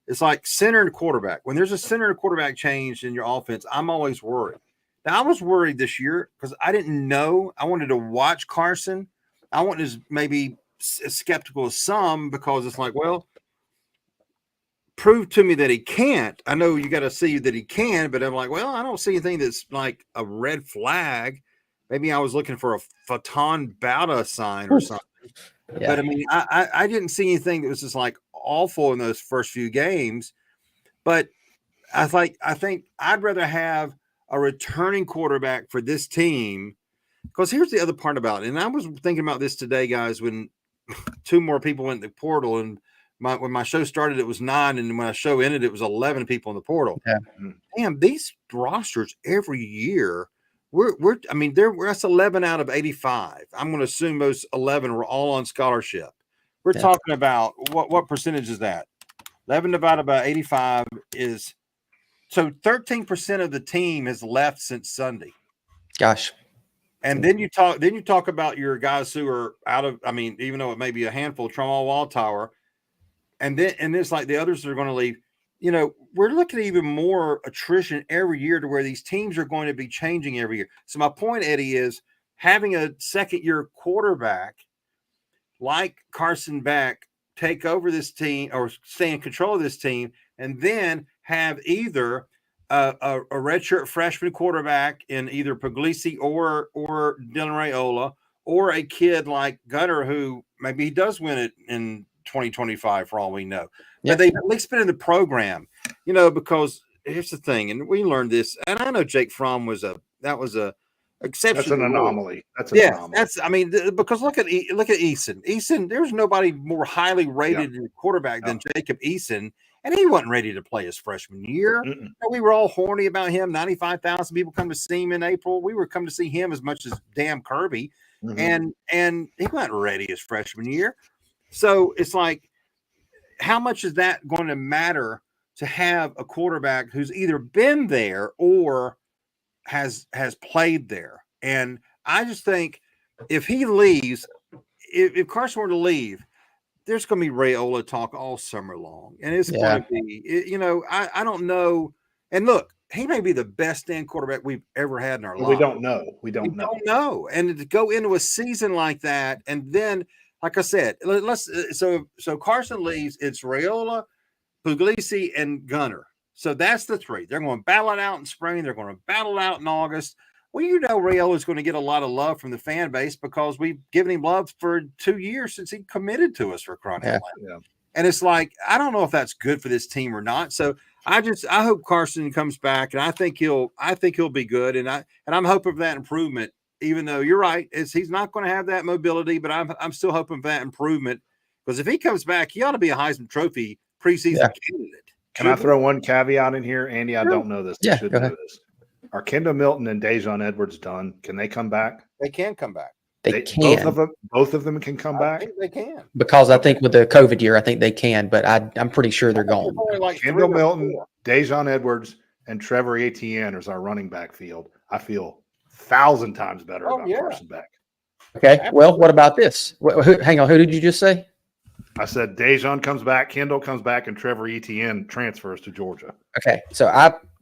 It's like center and quarterback. When there's a center and quarterback change in your offense, I'm always worried. Now, I was worried this year because I didn't know. I wanted to watch Carson, I wasn't as maybe as skeptical as some, because it's like, well, prove to me that he can't. I know you got to see that he can, but I'm like, well, I don't see anything that's like a red flag. Maybe I was looking for a Fatan Bauta sign or something. Yeah. But I mean, I didn't see anything that was just like awful in those first few games. But I think I'd rather have a returning quarterback for this team, because here's the other part about it. And I was thinking about this today, guys, when two more people went in the portal, and when my show started, it was 9, and when my show ended, it was 11 people in the portal. Yeah. Damn, these rosters every year, that's 11 out of 85. I'm going to assume those 11 were all on scholarship. We're talking about what percentage is that? 11 divided by 85 is, so 13% of the team has left since Sunday. Gosh. And then you talk about your guys who are out of, I mean, even though it may be a handful, Tramal Wildtower, and it's like the others that are going to leave. You know, we're looking at even more attrition every year, to where these teams are going to be changing every year. So my point, Eddie, is having a second-year quarterback like Carson Beck take over this team, or stay in control of this team, and then have either a redshirt freshman quarterback in either Puglisi or Dylan Raiola, or a kid like Gunner, who maybe he does win it in 2025 for all we know. Yeah. But they've at least been in the program, you know, because here's the thing, and we learned this, and I know Jake Fromm was exception. That's an anomaly. That's an anomaly. Because look at Eason. Eason, there's nobody more highly rated quarterback than Jacob Eason, and he wasn't ready to play his freshman year. We were all horny about him. 95,000 people come to see him in April. We were coming to see him as much as damn Kirby, and he wasn't ready his freshman year. So it's like, how much is that going to matter to have a quarterback who's either been there or has played there? And I just think if he leaves, if Carson were to leave, there's going to be Raiola talk all summer long, and it's going to be, you know, I don't know. And look, he may be the best stand quarterback we've ever had in our life. We don't know. And to go into a season like that, and then, like I said, so Carson leaves, it's Raiola, Puglisi, and Gunner. So that's the three. They're going to battle it out in spring. They're going to battle it out in August. Well, you know, Raiola is going to get a lot of love from the fan base, because we've given him love for 2 years since he committed to us, for crying out loud. And it's like, I don't know if that's good for this team or not. So I hope Carson comes back, and I think he'll be good. And I'm hoping for that improvement, even though you're right, he's not going to have that mobility, but I'm still hoping for that improvement, because if he comes back, he ought to be a Heisman Trophy preseason candidate. Can I throw one caveat in here, Andy? I don't know this. Yeah, I should know this. Are Kendall Milton and Dejon Edwards done? Can they come back? They can come back. They can. Both of them can come back? I think they can. Because I think with the COVID year, I think they can, but I'm pretty sure they're gone. Like Kendall Milton, Dejon Edwards, and Trevor Etienne is our running back field. I feel 1,000 times better about Carson Beck. Okay. Absolutely. Well, what about this? Hang on. Who did you just say? I said Dejon comes back, Kendall comes back, and Trevor Etienne transfers to Georgia. Okay, so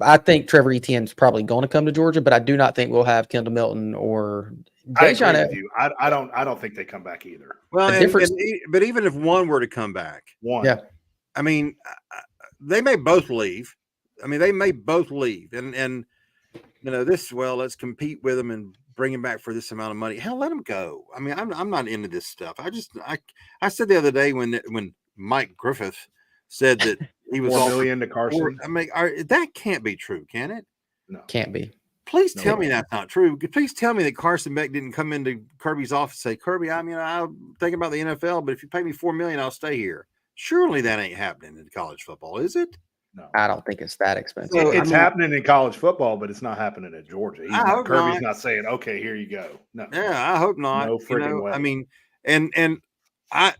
I think Trevor Etienne's probably going to come to Georgia, but I do not think we'll have Kendall Milton or Dejon. I agree with you. I don't think they come back either. Well, but even if one were to come back, I mean, they may both leave. And you know, let's compete with them and bring him back for this amount of money. Hell, let him go. I mean, I'm not into this stuff. I said the other day when Mike Griffith said that he was $4 million to Carson. I mean, that can't be true, can it? No, can't be. Please tell me that's not true. Please tell me that Carson Beck didn't come into Kirby's office and say, Kirby, I mean, I'm thinking about the NFL, but if you pay me $4 million, I'll stay here. Surely that ain't happening in college football, is it? No, I don't think it's that expensive. It's happening in college football, but it's not happening at Georgia. Kirby's not saying, "Okay, here you go." No, I hope not. No freaking way. I mean, I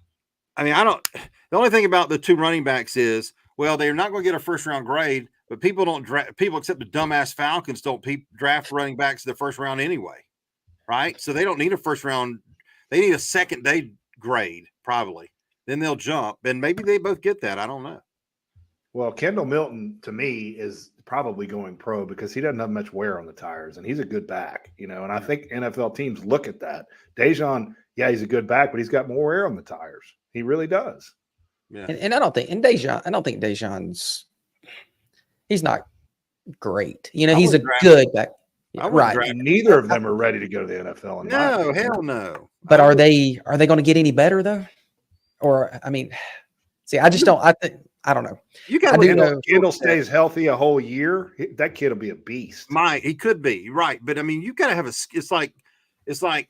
don't. The only thing about the two running backs is, well, they're not going to get a first round grade, but people don't draft. People except the dumbass Falcons don't draft running backs in the first round anyway, right? So they don't need a first round. They need a second day grade probably. Then they'll jump, and maybe they both get that. I don't know. Well, Kendall Milton, to me, is probably going pro because he doesn't have much wear on the tires, and he's a good back, you know. And I think NFL teams look at that. Dejon, yeah, he's a good back, but he's got more air on the tires. He really does. Yeah. And I don't think Dejon's he's not great. He's a good back. Right. Neither of them are ready to go to the NFL. No, hell no. But are they going to get any better though? Or see, I just don't. I don't know. You got to Kittle stays healthy a whole year. That kid will be a beast. He could be right, but I mean, you got to have it's like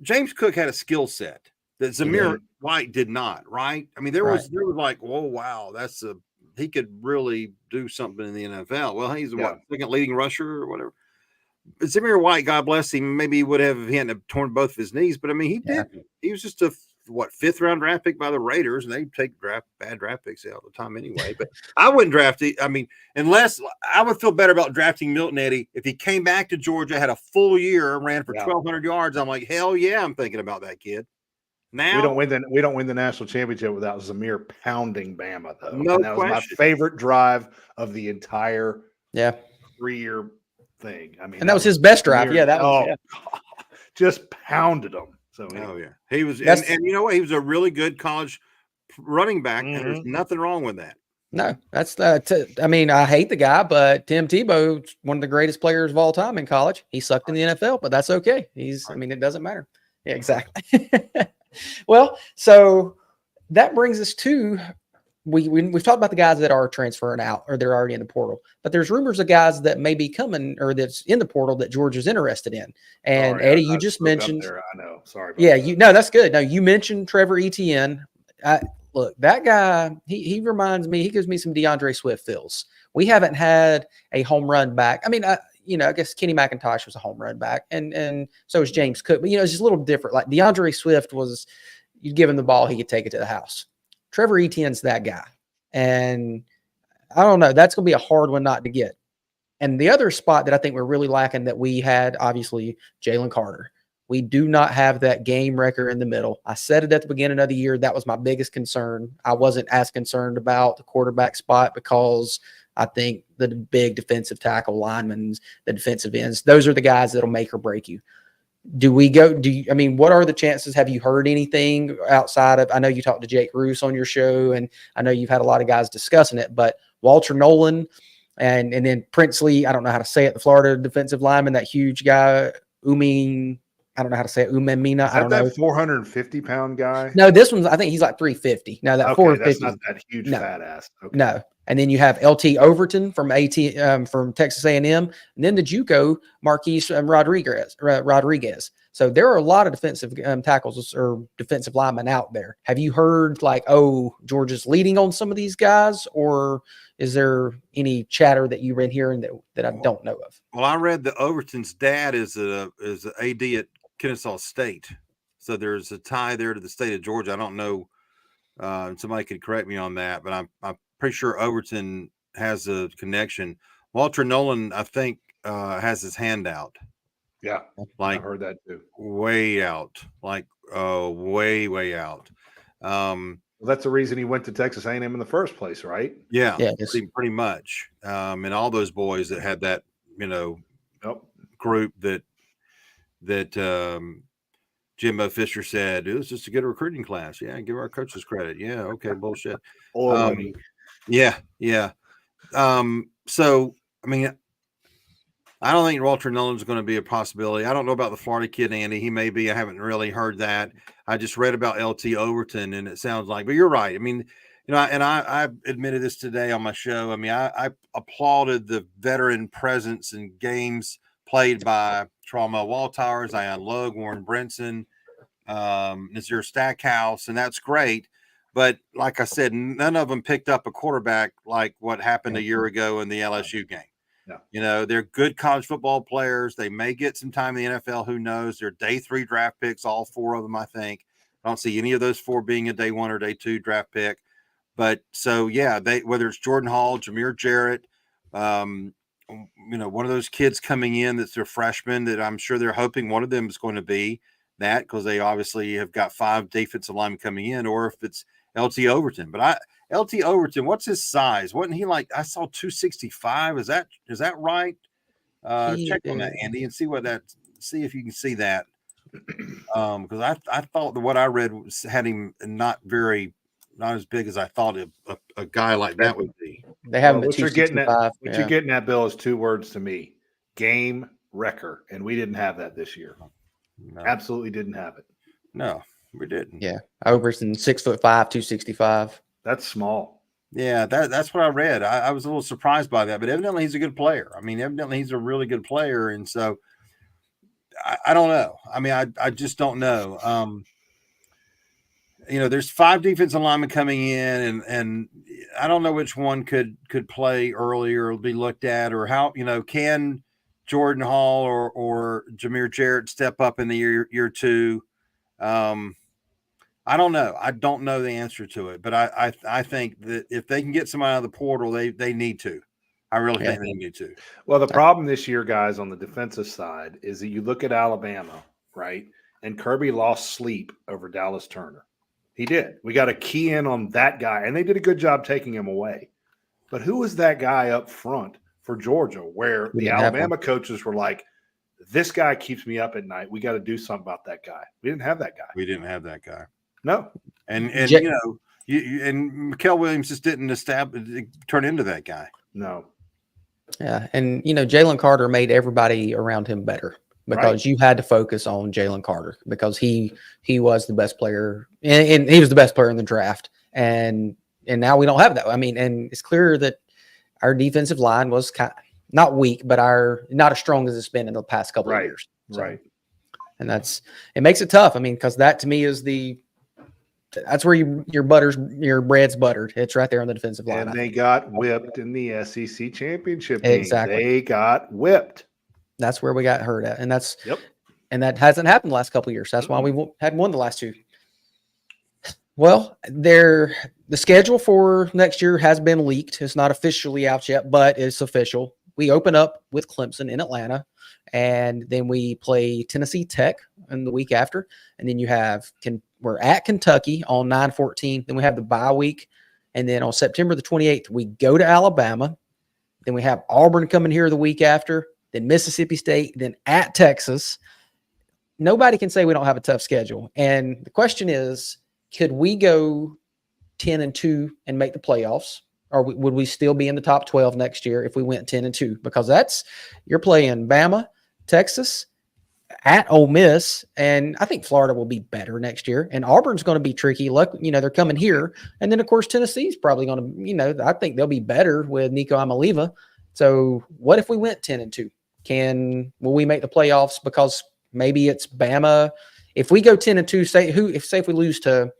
James Cook had a skill set that Zamir White did not. Right? I mean, there was like, whoa, wow, he could really do something in the NFL. Well, he's second leading rusher or whatever. Zamir White, God bless him, maybe he would have if he hadn't have torn both of his knees, but I mean, he didn't. He was just a fifth round draft pick by the Raiders, and they take bad draft picks all the time anyway. But I wouldn't draft it. I mean, unless I would feel better about drafting Milton Eddy if he came back to Georgia, had a full year, ran for 1,200 yards. I'm like, hell yeah, I'm thinking about that kid. Now we don't win the national championship without Zamir pounding Bama though. No and that question. was my favorite drive of the entire 3-year thing. I mean, and that was his best drive. Yeah, that was just pounded them. So he was, and you know what? He was a really good college running back, and there's nothing wrong with that. No, that's I mean, I hate the guy, but Tim Tebow's one of the greatest players of all time in college. He sucked in the NFL, but that's okay. I mean, it doesn't matter. Yeah, exactly. Well, so that brings us to we've talked about the guys that are transferring out or they're already in the portal, but there's rumors of guys that may be coming or that's in the portal that Georgia's interested in. And Eddie, you just mentioned. I know. Sorry. That's good. No, you mentioned Trevor Etienne. Look, that guy, he reminds me, he gives me some DeAndre Swift feels. We haven't had a home run back. I mean, I guess Kenny McIntosh was a home run back, and so was James Cook. But, it's just a little different. Like DeAndre Swift was, you'd give him the ball, he could take it to the house. Trevor Etienne's that guy. And I don't know, that's going to be a hard one not to get. And the other spot that I think we're really lacking that we had, obviously, Jalen Carter. We do not have that game wrecker in the middle. I said it at the beginning of the year. That was my biggest concern. I wasn't as concerned about the quarterback spot because I think the big defensive tackle linemen, the defensive ends, those are the guys that'll make or break you. What are the chances? Have you heard anything outside of, I know you talked to Jake Roos on your show, and I know you've had a lot of guys discussing it, but Walter Nolan and then Princely, I don't know how to say it, the Florida defensive lineman, that huge guy, I don't know how to say it. Umemina. I don't know. That 450-pound guy? No, this one's, I think he's like 350. No, that 450. That's not that huge fat ass. Okay. No. And then you have LT Overton from from Texas A&M, and then the JUCO Marquise Rodriguez. So there are a lot of defensive tackles or defensive linemen out there. Have you heard Georgia's leading on some of these guys, or is there any chatter that you've been hearing that I don't know of? Well, I read that Overton's dad is an AD at Kennesaw State, so there's a tie there to the state of Georgia. I don't know. Somebody could correct me on that, but I'm pretty sure Overton has a connection. Walter Nolan, I think, has his hand out. Yeah, I've heard that too. Way out, way out. Well, that's the reason he went to Texas A&M in the first place, right? Yeah, pretty much. And all those boys that had that, group that Jimbo Fisher said it was just a good recruiting class. Yeah, give our coaches credit. Yeah, okay, bullshit. Yeah. So I mean, I don't think Walter Nolan's going to be a possibility. I don't know about the Florida kid, Andy. He may be. I haven't really heard that. I just read about LT Overton, and it sounds like. But you're right. I mean, and I admitted this today on my show. I mean, I applauded the veteran presence in games played by Trauma Waltauer, Zion Logue, Warren Brinson, Nazir Stackhouse, and that's great. But like I said, none of them picked up a quarterback like what happened a year ago in the LSU game. Yeah. They're good college football players. They may get some time in the NFL. Who knows? They're day 3 draft picks, all 4 of them, I think. I don't see any of those 4 being a day 1 or day 2 draft pick. But so, yeah, whether it's Jordan Hall, Jameer Jarrett, one of those kids coming in that's their freshman that I'm sure they're hoping one of them is going to be that, because they obviously have got 5 defensive linemen coming in, or if it's LT Overton. But LT Overton, what's his size? Wasn't he like, I saw 265? Is that right? Check on that, Andy, and see if you can see that. Because I thought that what I read had him not as big as I thought a guy like that would be. They have him at what you're getting at, 265. you're getting at, Bill, is two words to me: game wrecker, and we didn't have that this year. No. Absolutely didn't have it. No, we didn't. Yeah, Oberson 6'5", 265. That's small. Yeah, that's what I read. I was a little surprised by that, but evidently he's a good player. I mean, evidently he's a really good player, and so I don't know. I mean, I just don't know. There's 5 defensive linemen coming in, and I don't know which one could play early or be looked at, or how, can Jordan Hall or Jameer Jarrett step up in the year 2? I don't know. I don't know the answer to it, but I think that if they can get somebody out of the portal, they need to. I really think they need to. Well, the problem this year, guys, on the defensive side is that you look at Alabama, right? And Kirby lost sleep over Dallas Turner. He did. We got to key in on that guy, and they did a good job taking him away. But who was that guy up front for Georgia where the Alabama coaches were like, this guy keeps me up at night. We got to do something about that guy. We didn't have that guy. No. And Mikael Williams just didn't turn into that guy. No. Yeah. And, Jalen Carter made everybody around him better because you had to focus on Jalen Carter because he was the best player and he was the best player in the draft. And now we don't have that. I mean, and it's clear that our defensive line was not weak, but not as strong as it's been in the past couple of years. So, right. And it makes it tough. I mean, because that to me is that's where your bread's buttered. It's right there on the defensive line. And they got whipped in the SEC championship game. Exactly. They got whipped. That's where we got hurt at. And and that hasn't happened the last couple of years. That's why we hadn't won the last 2. Well, the schedule for next year has been leaked. It's not officially out yet, but it's official. We open up with Clemson in Atlanta, and then we play Tennessee Tech in the week after. And then we're at Kentucky on 9/14. Then we have the bye week. And then on September the 28th, we go to Alabama. Then we have Auburn coming here the week after, then Mississippi State, then at Texas. Nobody can say we don't have a tough schedule. And the question is, could we go 10-2 and make the playoffs? Or would we still be in the top 12 next year if we went 10-2? Because you're playing Bama, Texas, at Ole Miss, and I think Florida will be better next year. And Auburn's going to be tricky. Look, they're coming here, and then of course Tennessee's probably going to. I think they'll be better with Nico Amaliva. So what if we went 10-2? Will we make the playoffs? Because maybe it's Bama. If we go 10-2, say if we lose to,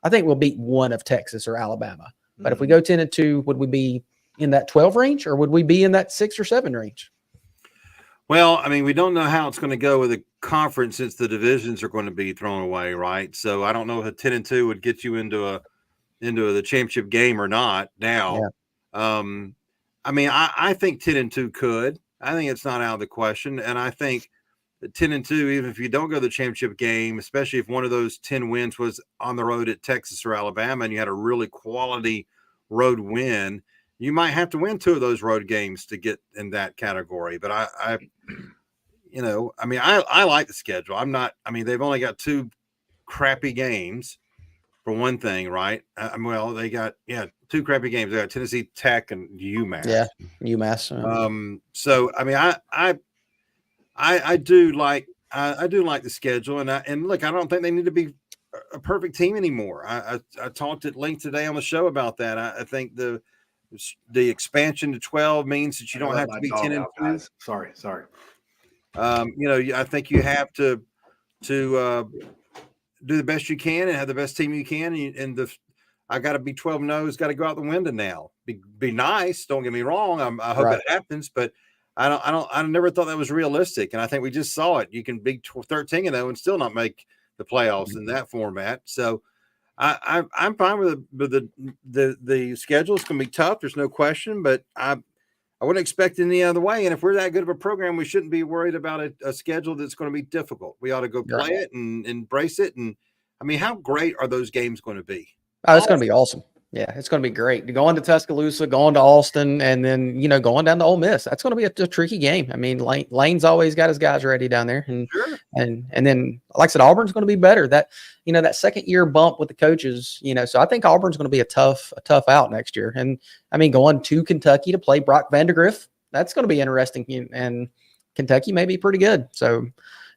I think we'll beat one of Texas or Alabama. But if we go 10-2, would we be in that 12 range, or would we be in that 6 or 7 range? Well, I mean, we don't know how it's going to go with the conference since the divisions are going to be thrown away, right? So I don't know if a 10-2 would get you into the championship game or not. Now, I mean, I think 10-2 could. I think it's not out of the question, and I think 10-2, even if you don't go to the championship game, especially if one of those 10 wins was on the road at Texas or Alabama, and you had a really quality road win, you might have to win 2 of those road games to get in that category. But I like the schedule. They've only got 2 crappy games for one thing, right? They got 2 crappy games. They got Tennessee Tech and UMass. Yeah, UMass. So I mean, I do like the schedule, and look, I don't think they need to be a perfect team anymore. I talked at length today on the show about that. I think the expansion to 12 means that you don't have to be 10-2. Sorry. I think you have to do the best you can and have the best team you can. I got to be 12-0. It's got to go out the window now. Be nice. Don't get me wrong. I hope it happens, but I never thought that was realistic. And I think we just saw it. You can be 13-0 and still not make the playoffs in that format. So I'm fine with the schedule. It's going to be tough. There's no question, but I wouldn't expect it any other way. And if we're that good of a program, we shouldn't be worried about a schedule that's going to be difficult. We ought to go play it and embrace it. And I mean, how great are those games going to be? Oh, it's going to be awesome. Yeah, it's going to be great. Going to Tuscaloosa, going to Austin, and then going down to Ole Miss. That's going to be a tricky game. I mean, Lane's always got his guys ready down there, and Sure. and then like I said, Auburn's going to be better. That that second year bump with the coaches. So I think Auburn's going to be a tough out next year. And I mean, going to Kentucky to play Brock Vandagriff, that's going to be interesting. And Kentucky may be pretty good. So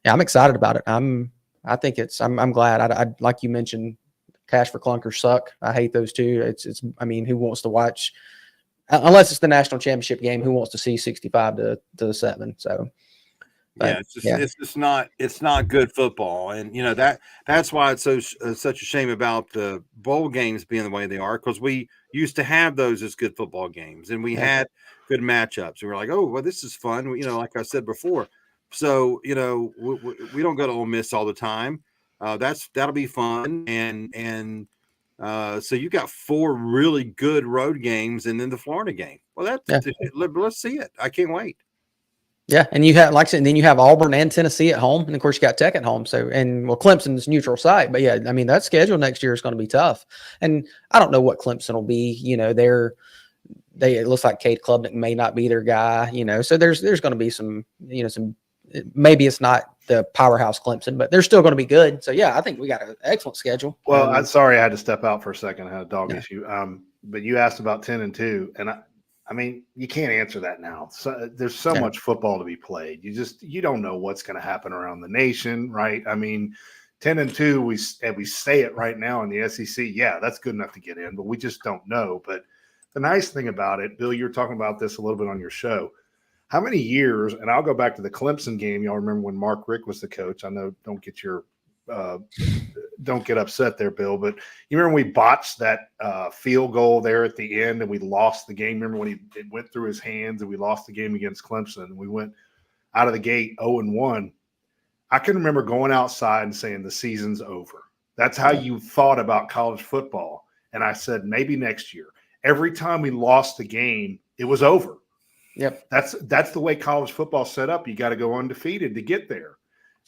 yeah, I'm excited about it. I'm glad. I like you mentioned. Cash for clunkers suck. I hate those two. I mean, who wants to watch unless it's the national championship game? Who wants to see 65 to 7? So, yeah, it's not good football, and that's why it's such a shame about the bowl games being the way they are, because we used to have those as good football games, and we had good matchups. We were like, oh, well, this is fun. Like I said before. So we don't go to Ole Miss all the time. That'll be fun, and so you got 4 really good road games, and then the Florida game. Well, let's see it. I can't wait. Yeah, and you have, like I said, and then you have Auburn and Tennessee at home, and of course you got Tech at home. So, Clemson's neutral site, but yeah, I mean that schedule next year is going to be tough, and I don't know what Clemson will be. It looks like Cade Klubnik may not be their guy. So there's going to be some maybe it's not the powerhouse Clemson, but they're still going to be good. So yeah, I think we got an excellent schedule. Well, I'm sorry I had to step out for a second. I had a dog issue. But you asked about 10-2, and I mean, you can't answer that now. So there's so much football to be played. You don't know what's going to happen around the nation, right? I mean, 10-2, we say it right now in the SEC. Yeah, that's good enough to get in, but we just don't know. But the nice thing about it, Bill, you were talking about this a little bit on your show. How many years, and I'll go back to the Clemson game. Y'all remember when Mark Richt was the coach? I know, don't get upset there, Bill, but you remember we botched that field goal there at the end and we lost the game. Remember when it went through his hands and we lost the game against Clemson and we went out of the gate 0-1. I can remember going outside and saying the season's over. That's how you thought about college football. And I said, maybe next year. Every time we lost the game, it was over. Yep. That's the way college football set up. You got to go undefeated to get there.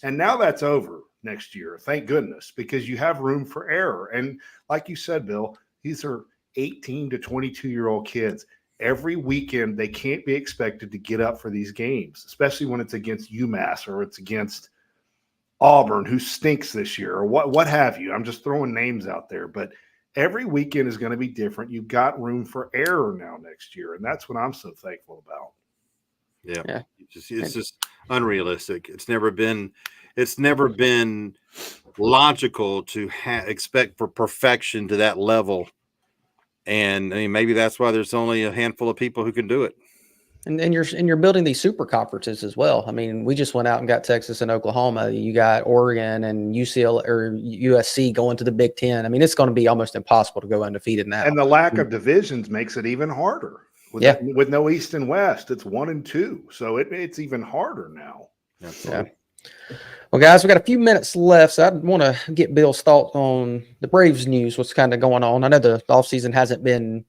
And now that's over next year. Thank goodness, because you have room for error. And like you said, Bill, these are 18 to 22-year-old kids. Every weekend, they can't be expected to get up for these games, especially when it's against UMass or it's against Auburn, who stinks this year, or what have you. I'm just throwing names out there, but every weekend is going to be different. You've got room for error now next year, and that's what I'm so thankful about. Yeah. It's just unrealistic. It's never been logical to expect for perfection to that level. And I mean, maybe that's why there's only a handful of people who can do it. And you're building these super conferences as well. I mean, we just went out and got Texas and Oklahoma. You got Oregon and UCLA or USC going to the Big Ten. I mean, it's going to be almost impossible to go undefeated now. And the lack of divisions makes it even harder. With no East and West, it's 1 and 2, so it's even harder now. Yeah. Well, guys, we got a few minutes left, so I want to get Bill's thoughts on the Braves news. What's kind of going on? I know the offseason hasn't been,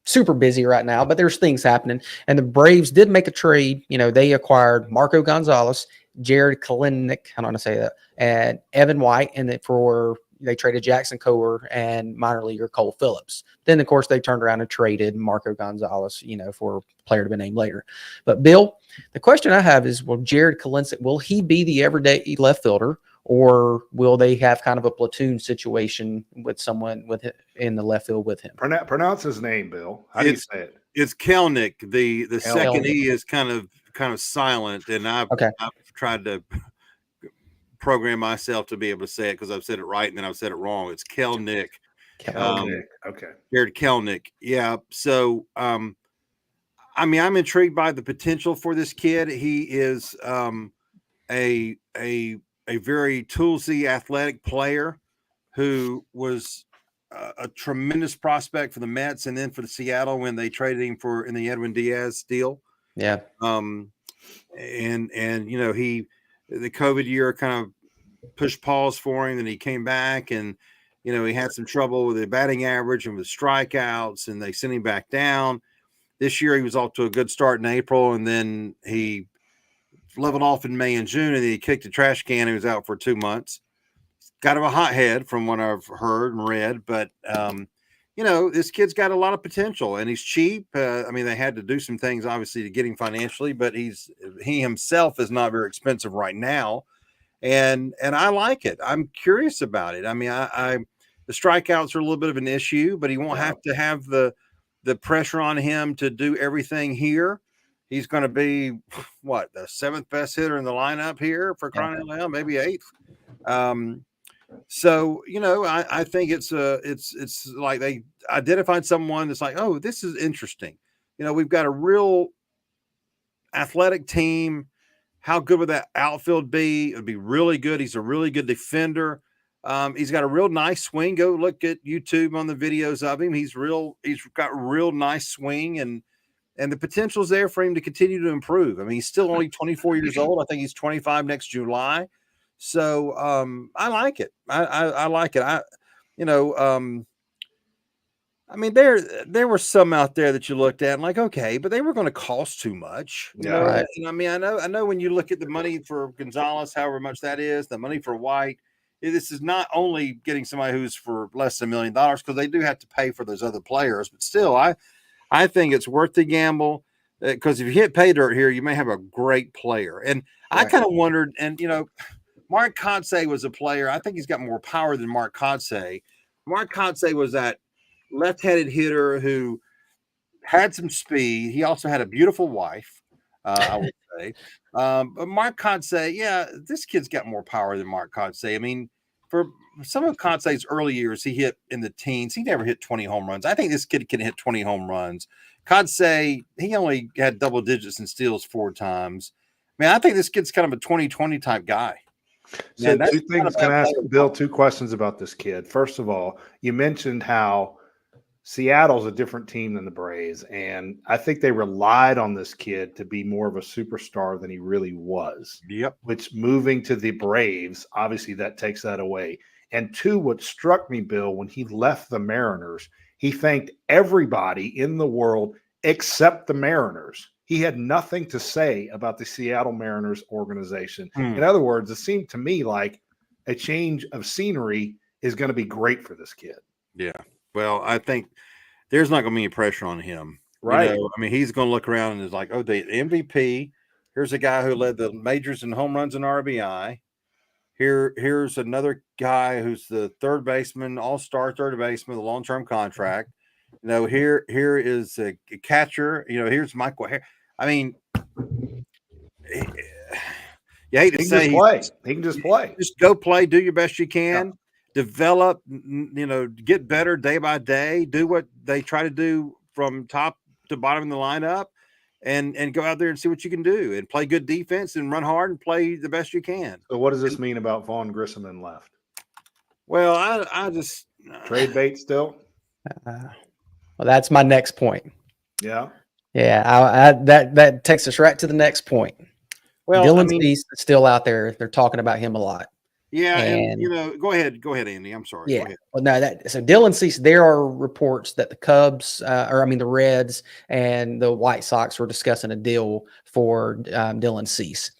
super busy right now, but there's things happening. And the Braves did make a trade. They acquired Marco Gonzalez, Jared Kalenic, I don't want to say that, and Evan White, and they traded Jackson Coher and minor leaguer Cole Phillips. Then, of course, they turned around and traded Marco Gonzalez, for a player to be named later. But, Bill, the question I have is, Jared Kalenic, will he be the everyday left fielder, or will they have kind of a platoon situation with someone in the left field with him? Pronounce his name, Bill. How do you say it? It's Kelnick. The second E is kind of silent, and I've tried to program myself to be able to say it because I've said it right and then I've said it wrong. It's Kelnick. Okay. Jared Kelnick. Yeah. So, I'm intrigued by the potential for this kid. He is a very toolsy, athletic player who was a tremendous prospect for the Mets and then for the Seattle when they traded him in the Edwin Diaz deal. Yeah. And the COVID year kind of pushed pause for him, and he came back and, he had some trouble with the batting average and with strikeouts, and they sent him back down. This year he was off to a good start in April, and then he leveled off in May and June, and then he kicked a trash can. He was out for 2 months. Kind of a hothead from what I've heard and read, but this kid's got a lot of potential, and he's cheap. I mean, they had to do some things obviously to get him financially, but he himself is not very expensive right now, and I like it. I'm curious about it. I mean, the strikeouts are a little bit of an issue, but he won't have to have the pressure on him to do everything here. He's going to be the 7th best hitter in the lineup here for crying out loud, maybe 8th. So, I think it's like they identified someone that's like, oh, this is interesting. We've got a real athletic team. How good would that outfield be? It would be really good. He's a really good defender. He's got a real nice swing. Go look at YouTube on the videos of him. He's got a real nice swing, and the potential's there for him to continue to improve. I mean, he's still only 24 years old. I think he's 25 next July. So I like it. I like it. I mean, there were some out there that you looked at and like, okay, but they were going to cost too much. Right. And I mean, I know when you look at the money for Gonzalez, however much that is, the money for White, this is not only getting somebody who's for less than $1 million, because they do have to pay for those other players. But still, I think it's worth the gamble, because if you hit pay dirt here, you may have a great player. And I kind of wondered, and Mark Kotsay was a player. I think he's got more power than Mark Kotsay. Mark Kotsay was that left-handed hitter who had some speed. He also had a beautiful wife, I would say. But Mark Kotsay, this kid's got more power than Mark Kotsay. I mean, for some of Kotsay's early years, he hit in the teens. He never hit 20 home runs. I think this kid can hit 20 home runs. Kotsay, he only had double digits in steals 4 times. Man, I think this kid's kind of a 20-20 type guy. So 2 things. Can I ask Bill 2 questions about this kid? First of all, you mentioned how Seattle's a different team than the Braves, and I think they relied on this kid to be more of a superstar than he really was. Yep. Which, moving to the Braves, obviously that takes that away. And 2, what struck me, Bill, when he left the Mariners, he thanked everybody in the world except the Mariners. He had nothing to say about the Seattle Mariners organization. In other words, it seemed to me like a change of scenery is going to be great for this kid. Yeah. Well, I think there's not going to be any pressure on him. Right. I mean, he's going to look around and is like, oh, the MVP. Here's a guy who led the majors in home runs and RBI. Here's another guy who's the third baseman, all-star third baseman, the long-term contract. Here is a catcher. Here's Michael. I mean, you hate to say he can just play. Just go play. Do your best you can. Yeah. Develop. Get better day by day. Do what they try to do from top to bottom in the lineup, and go out there and see what you can do, and play good defense and run hard and play the best you can. So, what does this mean about Vaughn Grissom and left? Well, I just trade bait still. Well, that's my next point. Yeah. Yeah, that takes us right to the next point. Well, Dylan Cease is still out there. They're talking about him a lot. Yeah, and go ahead, Andy. I'm sorry. Yeah, go ahead. Well, no, so Dylan Cease. There are reports that the Cubs, the Reds and the White Sox were discussing a deal for Dylan Cease,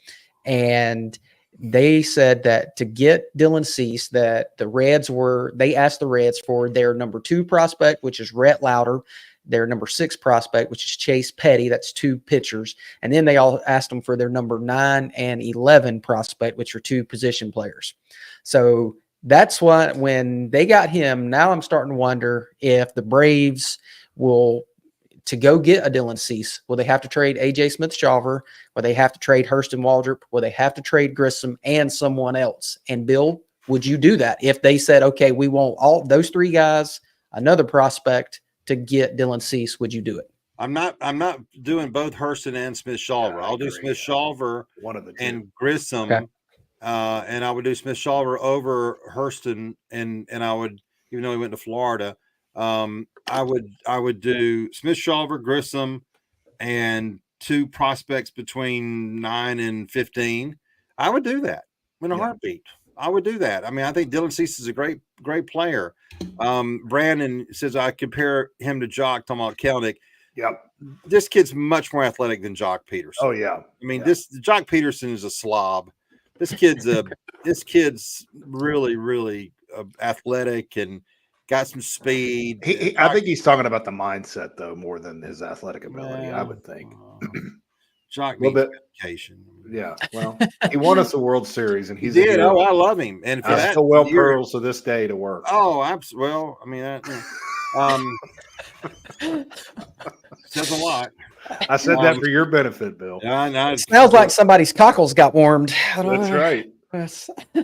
and they said that to get Dylan Cease, that they asked the Reds for their number 2 prospect, which is Rhett Lauder, their number 6 prospect, which is Chase Petty. That's 2 pitchers. And then they all asked them for their number 9 and 11 prospect, which are 2 position players. So that's why when they got him, now I'm starting to wonder if the Braves to go get a Dylan Cease, will they have to trade A.J. Smith-Shawver? Will they have to trade Hurston Waldrop? Will they have to trade Grissom and someone else? And Bill, would you do that if they said, okay, we want all those 3 guys, another prospect, to get Dylan Cease? Would you do it? I'm not doing both Hurston and Smith-Shawver. I'll do Smith-Shawver one of the 2. And Grissom. Okay. And I would do Smith-Shawver over Hurston, and I would, even though he went to Florida, I would do Smith-Shawver, Grissom, and 2 prospects between 9 and 15. I would do that in a heartbeat. I would do that. I mean, I think Dylan Cease is a great player. Brandon says I compare him to Jock, talking about Kelnick. Yep. This kid's much more athletic than Jock Peterson. Oh yeah. I mean, Jock Peterson is a slob. This kid's really, really athletic, and got some speed. I think he's talking about the mindset though, more than his athletic ability. I would think. Jock needs education. Yeah, well, he won us a World Series, and he did. Oh, I love him, and for that, still well pearls to this day to work. Oh, absolutely. Well, I mean, says a lot. I said that for your benefit, Bill. It smells like somebody's cockles got warmed. That's right.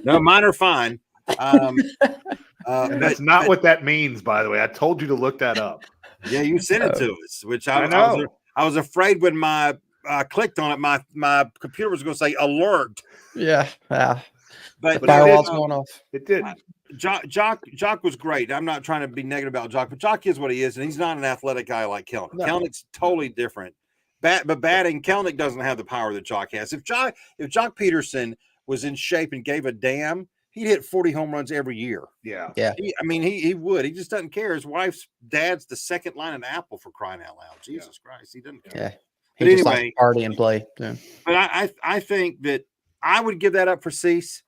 No, mine are fine. And that's not what that means, by the way. I told you to look that up. Yeah, you sent it to us, which I know. I was afraid when I clicked on it, my computer was going to say alert. Yeah. But firewall's going off. It didn't. Jock was great. I'm not trying to be negative about Jock, but Jock is what he is, and he's not an athletic guy like Kelnick. No. Kelnick's totally different. But batting, Kelnick doesn't have the power that Jock has. If Jock Peterson was in shape and gave a damn, he'd hit 40 home runs every year. Yeah. He would. He just doesn't care. His wife's dad's the second line in Apple, for crying out loud. Jesus Christ, he doesn't care. Yeah. He just likes to party and play. Yeah. But I think that I would give that up for Cease.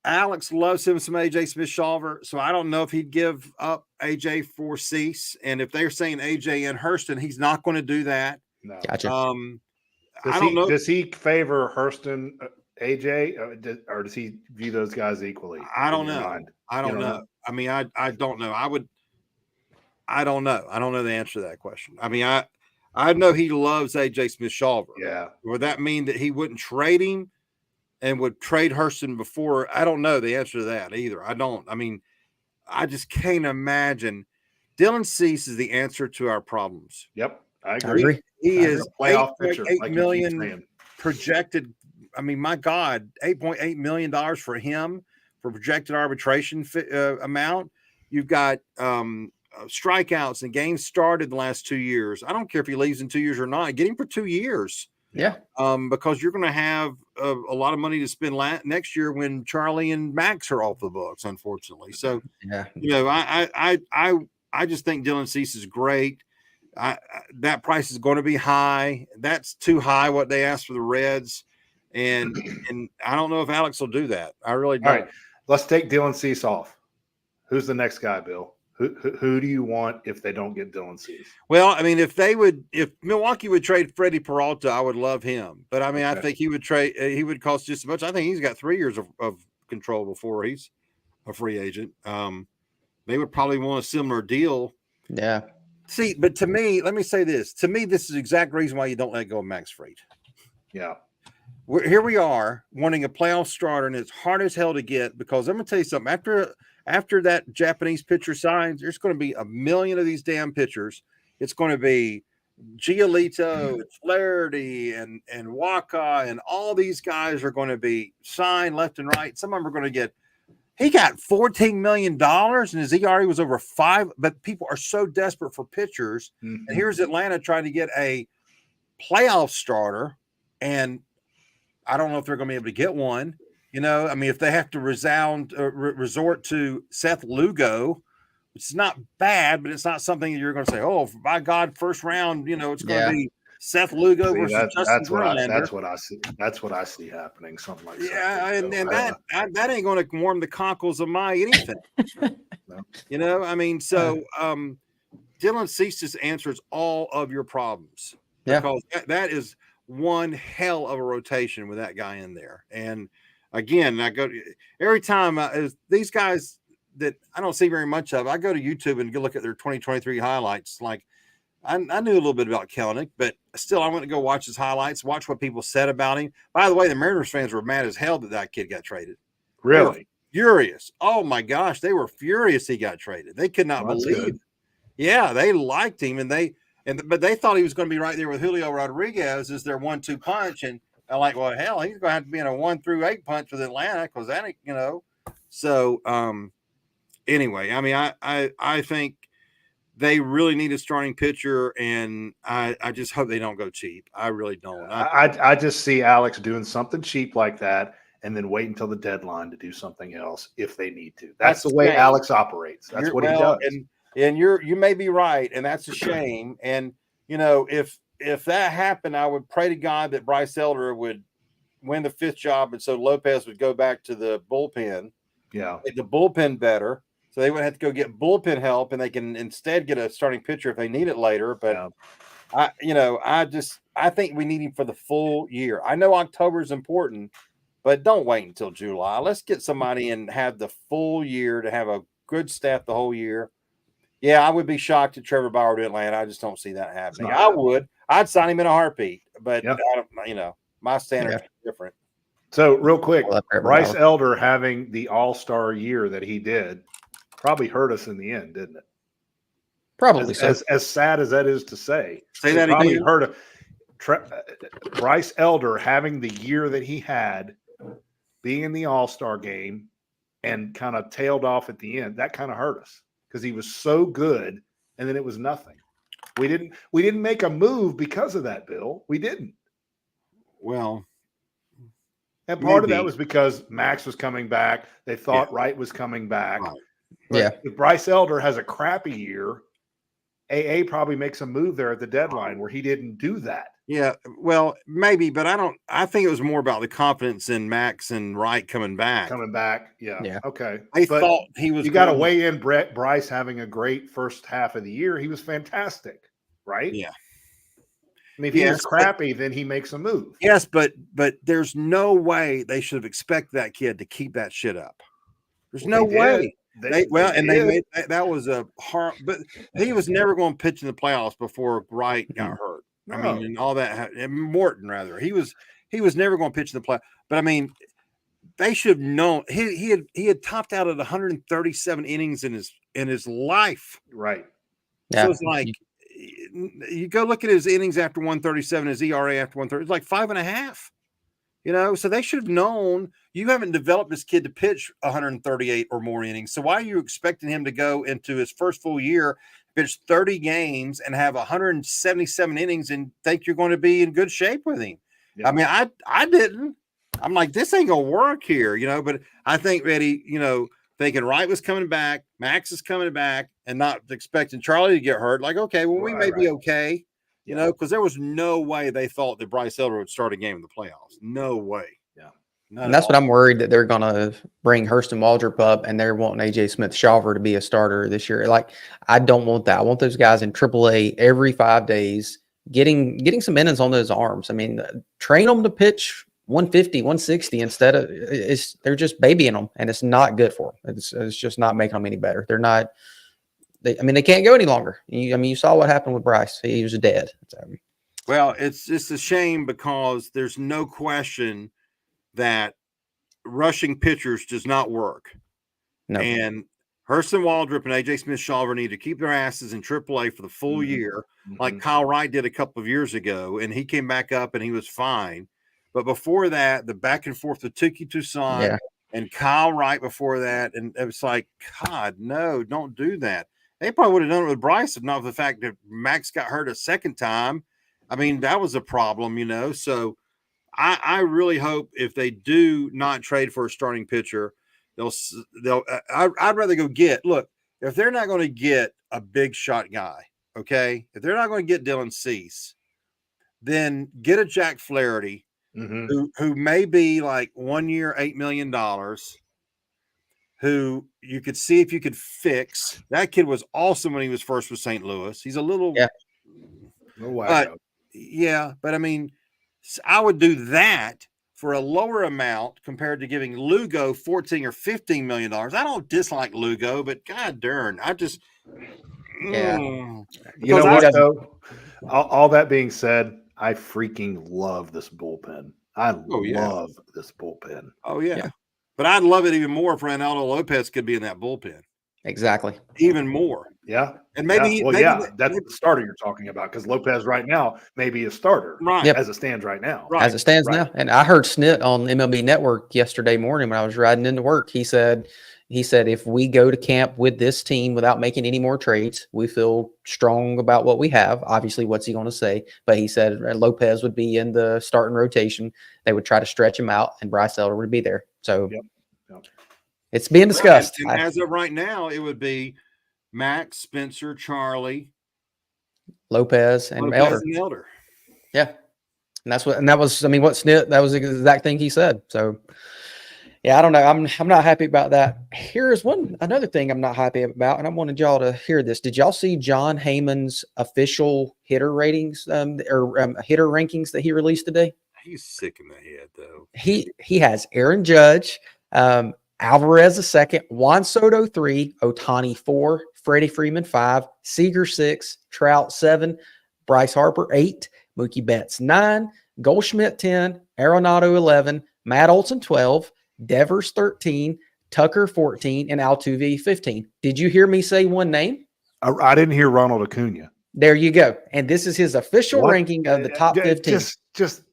Alex loves him some AJ Smith-Shawver, so I don't know if he'd give up AJ for Cease. And if they're saying AJ and Hurston, he's not going to do that. No. Gotcha. I don't know. Does he favor Hurston, AJ, or does he view those guys equally? I don't know. I don't know. I mean, I don't know. I don't know. I don't know the answer to that question. I mean, I know he loves AJ Smith-Shawver. Yeah. Would that mean that he wouldn't trade him and would trade Hurston before? I don't know the answer to that either. I don't. I mean, I just can't imagine. Dylan Cease is the answer to our problems. Yep, I agree. He is $8.8 million projected. I mean, my God, $8.8 million for him for projected arbitration amount. You've got strikeouts and games started the last 2 years. I don't care if he leaves in 2 years or not. Get him for 2 years. Yeah. Because you're going to have a lot of money to spend next year when Charlie and Max are off the books, unfortunately. So, I just think Dylan Cease is great. That price is going to be high. That's too high what they asked for the Reds. And I don't know if Alex will do that. I really don't. All right, let's take Dylan Cease off. Who's the next guy, Bill? Who do you want if they don't get Dylan Cease? Well, I mean, if Milwaukee would trade Freddie Peralta, I would love him. But I mean, I think he would cost just as much. I think he's got 3 years of control before he's a free agent. They would probably want a similar deal. Yeah. See, but to me, let me say this. To me, this is the exact reason why you don't let go of Max Fried. Yeah. Here we are wanting a playoff starter, and it's hard as hell to get because I'm going to tell you something. After that Japanese pitcher signs, there's going to be 1 million of these damn pitchers. It's going to be Giolito, Flaherty, and Waka, and all these guys are going to be signed left and right. Some of them are going to get. He got $14 million, and his ERA was over 5. But people are so desperate for pitchers, and here's Atlanta trying to get a playoff starter, and I don't know if they're going to be able to get one. You know, I mean, if they have to resort to Seth Lugo, which is not bad, but it's not something that you're going to say, oh, by God, first round, it's going to be Seth Lugo versus Justin Verlander. That's what I see happening. Something like that. Yeah, and that ain't going to warm the cockles of my anything. No. I mean, so Dylan Cease just answers all of your problems because that is one hell of a rotation with that guy in there. And again, I go every time these guys that I don't see very much of. I go to YouTube and go look at their 2023 highlights. Like I knew a little bit about Kelnick, but still, I went to go watch his highlights, watch what people said about him. By the way, the Mariners fans were mad as hell that kid got traded. Really? Furious. Oh my gosh, they were furious he got traded. They could not believe. Good. Yeah, they liked him, but they thought he was going to be right there with Julio Rodriguez as their 1-2 punch, and I'm like, well, hell, he's going to have to be in a 1-8 punch with Atlanta because that ain't, So anyway, I mean, I think they really need a starting pitcher, and I just hope they don't go cheap. I really don't. I just see Alex doing something cheap like that and then wait until the deadline to do something else if they need to. That's the way Alex operates. That's what he does. And you may be right, and that's a shame. And, if that happened, I would pray to God that Bryce Elder would win the 5th job, and so Lopez would go back to the bullpen. Yeah. Make the bullpen better. so they would have to go get bullpen help, and they can instead get a starting pitcher if they need it later. But I think we need him for the full year. I know October is important, but don't wait until July. Let's get somebody and have the full year to have a good staff the whole year. Yeah, I would be shocked if Trevor Bauer to Atlanta. I just don't see that happening. I would. I'd sign him in a heartbeat, but I don't, my standards are different. So real quick, Bryce Elder having the all-star year that he did probably hurt us in the end, didn't it? Probably as sad as that is to say. Say that probably again. Hurt Bryce Elder having the year that he had, being in the all-star game and kind of tailed off at the end. That kind of hurt us because he was so good, and then it was nothing. We didn't make a move because of that, Bill. We didn't. Well, and part of that was because Max was coming back. They thought Wright was coming back. Right. If Bryce Elder has a crappy year, AA probably makes a move there at the deadline where he didn't do that. Yeah, well, maybe, but I think it was more about the confidence in Max and Wright coming back. Yeah. Okay. They thought he was. You got to weigh in Bryce having a great first half of the year. He was fantastic, right? Yeah. I mean, if he was crappy, then he makes a move. Yes, but there's no way they should have expected that kid to keep that shit up. There's no way. They made that was a hard, but he was never going to pitch in the playoffs before Wright got hurt. No. I mean, and all that, and Morton rather, he was never going to pitch in the play. But I mean, they should have known he had topped out at 137 innings in his life. Right. Yeah. So it's like you go look at his innings after 137, his ERA after 130, it's like 5.5. So they should have known you haven't developed this kid to pitch 138 or more innings. So why are you expecting him to go into his first full year, pitch 30 games and have 177 innings and think you're going to be in good shape with him? Yeah. I mean, I didn't. I'm like, this ain't going to work here, but I think Eddie, thinking Wright was coming back, Max is coming back, and not expecting Charlie to get hurt. Like, okay, well, we may be okay. Because there was no way they thought that Bryce Elder would start a game in the playoffs. No way. Yeah. And that's what I'm worried that they're going to bring Hurston Waldrop up and they're wanting AJ Smith-Shawver to be a starter this year. Like, I don't want that. I want those guys in AAA every 5 days, getting some innings on those arms. I mean, train them to pitch 150, 160 instead of they're just babying them, and it's not good for them. It's just not making them any better. They're not. They can't go any longer. You saw what happened with Bryce. He was dead. Well, it's just a shame because there's no question that rushing pitchers does not work. No. And Hurston Waldrop and AJ Smith-Shawver need to keep their asses in AAA for the full year, like Kyle Wright did a couple of years ago, and he came back up and he was fine. But before that, the back and forth with Tuki Toussaint and Kyle Wright before that, and it was like, God, no, don't do that. They probably would have done it with Bryce if not for the fact that Max got hurt a second time. I mean, that was a problem, So I really hope if they do not trade for a starting pitcher, I'd rather go look, if they're not going to get a big shot guy, okay, if they're not going to get Dylan Cease, then get a Jack Flaherty who may be like 1 year, $8 million. Who you could see if you could fix. That kid was awesome when he was first with St. Louis. He's a little, but I mean, I would do that for a lower amount compared to giving Lugo $14 or $15 million. I don't dislike Lugo, but God darn, I just, You know what, though? All that being said, I freaking love this bullpen. I love this bullpen. Oh, yeah. But I'd love it even more if Reynaldo Lopez could be in that bullpen. Exactly. Even more. Yeah. And maybe that's the starter you're talking about because Lopez right now may be a starter as it stands right now. Right. As it stands now. And I heard Snit on MLB Network yesterday morning when I was riding into work. He said if we go to camp with this team without making any more trades, we feel strong about what we have. Obviously, what's he going to say? But he said Lopez would be in the starting rotation. They would try to stretch him out, and Bryce Elder would be there. So it's being discussed. And as of right now, it would be Max, Spencer, Charlie, Lopez, and Elder. Yeah. And that was the exact thing he said. So Yeah, I don't know. I'm not happy about that. Here's another thing I'm not happy about, and I wanted y'all to hear this. Did y'all see John Heyman's official hitter ratings hitter rankings that he released today? He's sick in the head, though. He has Aaron Judge, Alvarez a second, Juan Soto 3, Ohtani 4, Freddie Freeman 5, Seager 6, Trout 7, Bryce Harper 8, Mookie Betts 9, Goldschmidt 10, Arenado 11, Matt Olson 12, Devers 13, Tucker 14, and Altuve 15. Did you hear me say one name? I didn't hear Ronald Acuna. There you go. And this is his official ranking of the top 15. Just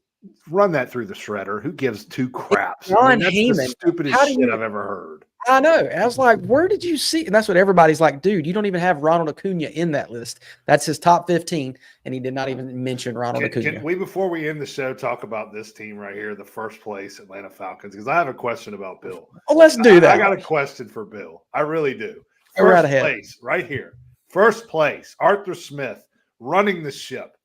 run that through the shredder. Who gives two craps? John that's Heyman. The stupidest shit I've ever heard. I know. I was like, where did you see? And that's what everybody's like, dude, you don't even have Ronald Acuna in that list. That's his top 15. And he did not even mention Ronald Acuna. Can we, before we end the show, talk about this team right here, the first place Atlanta Falcons? Because I have a question about Bill. Oh, let's do that. I got a question for Bill. I really do. Go right ahead. Place, right here. First place, Arthur Smith running the ship.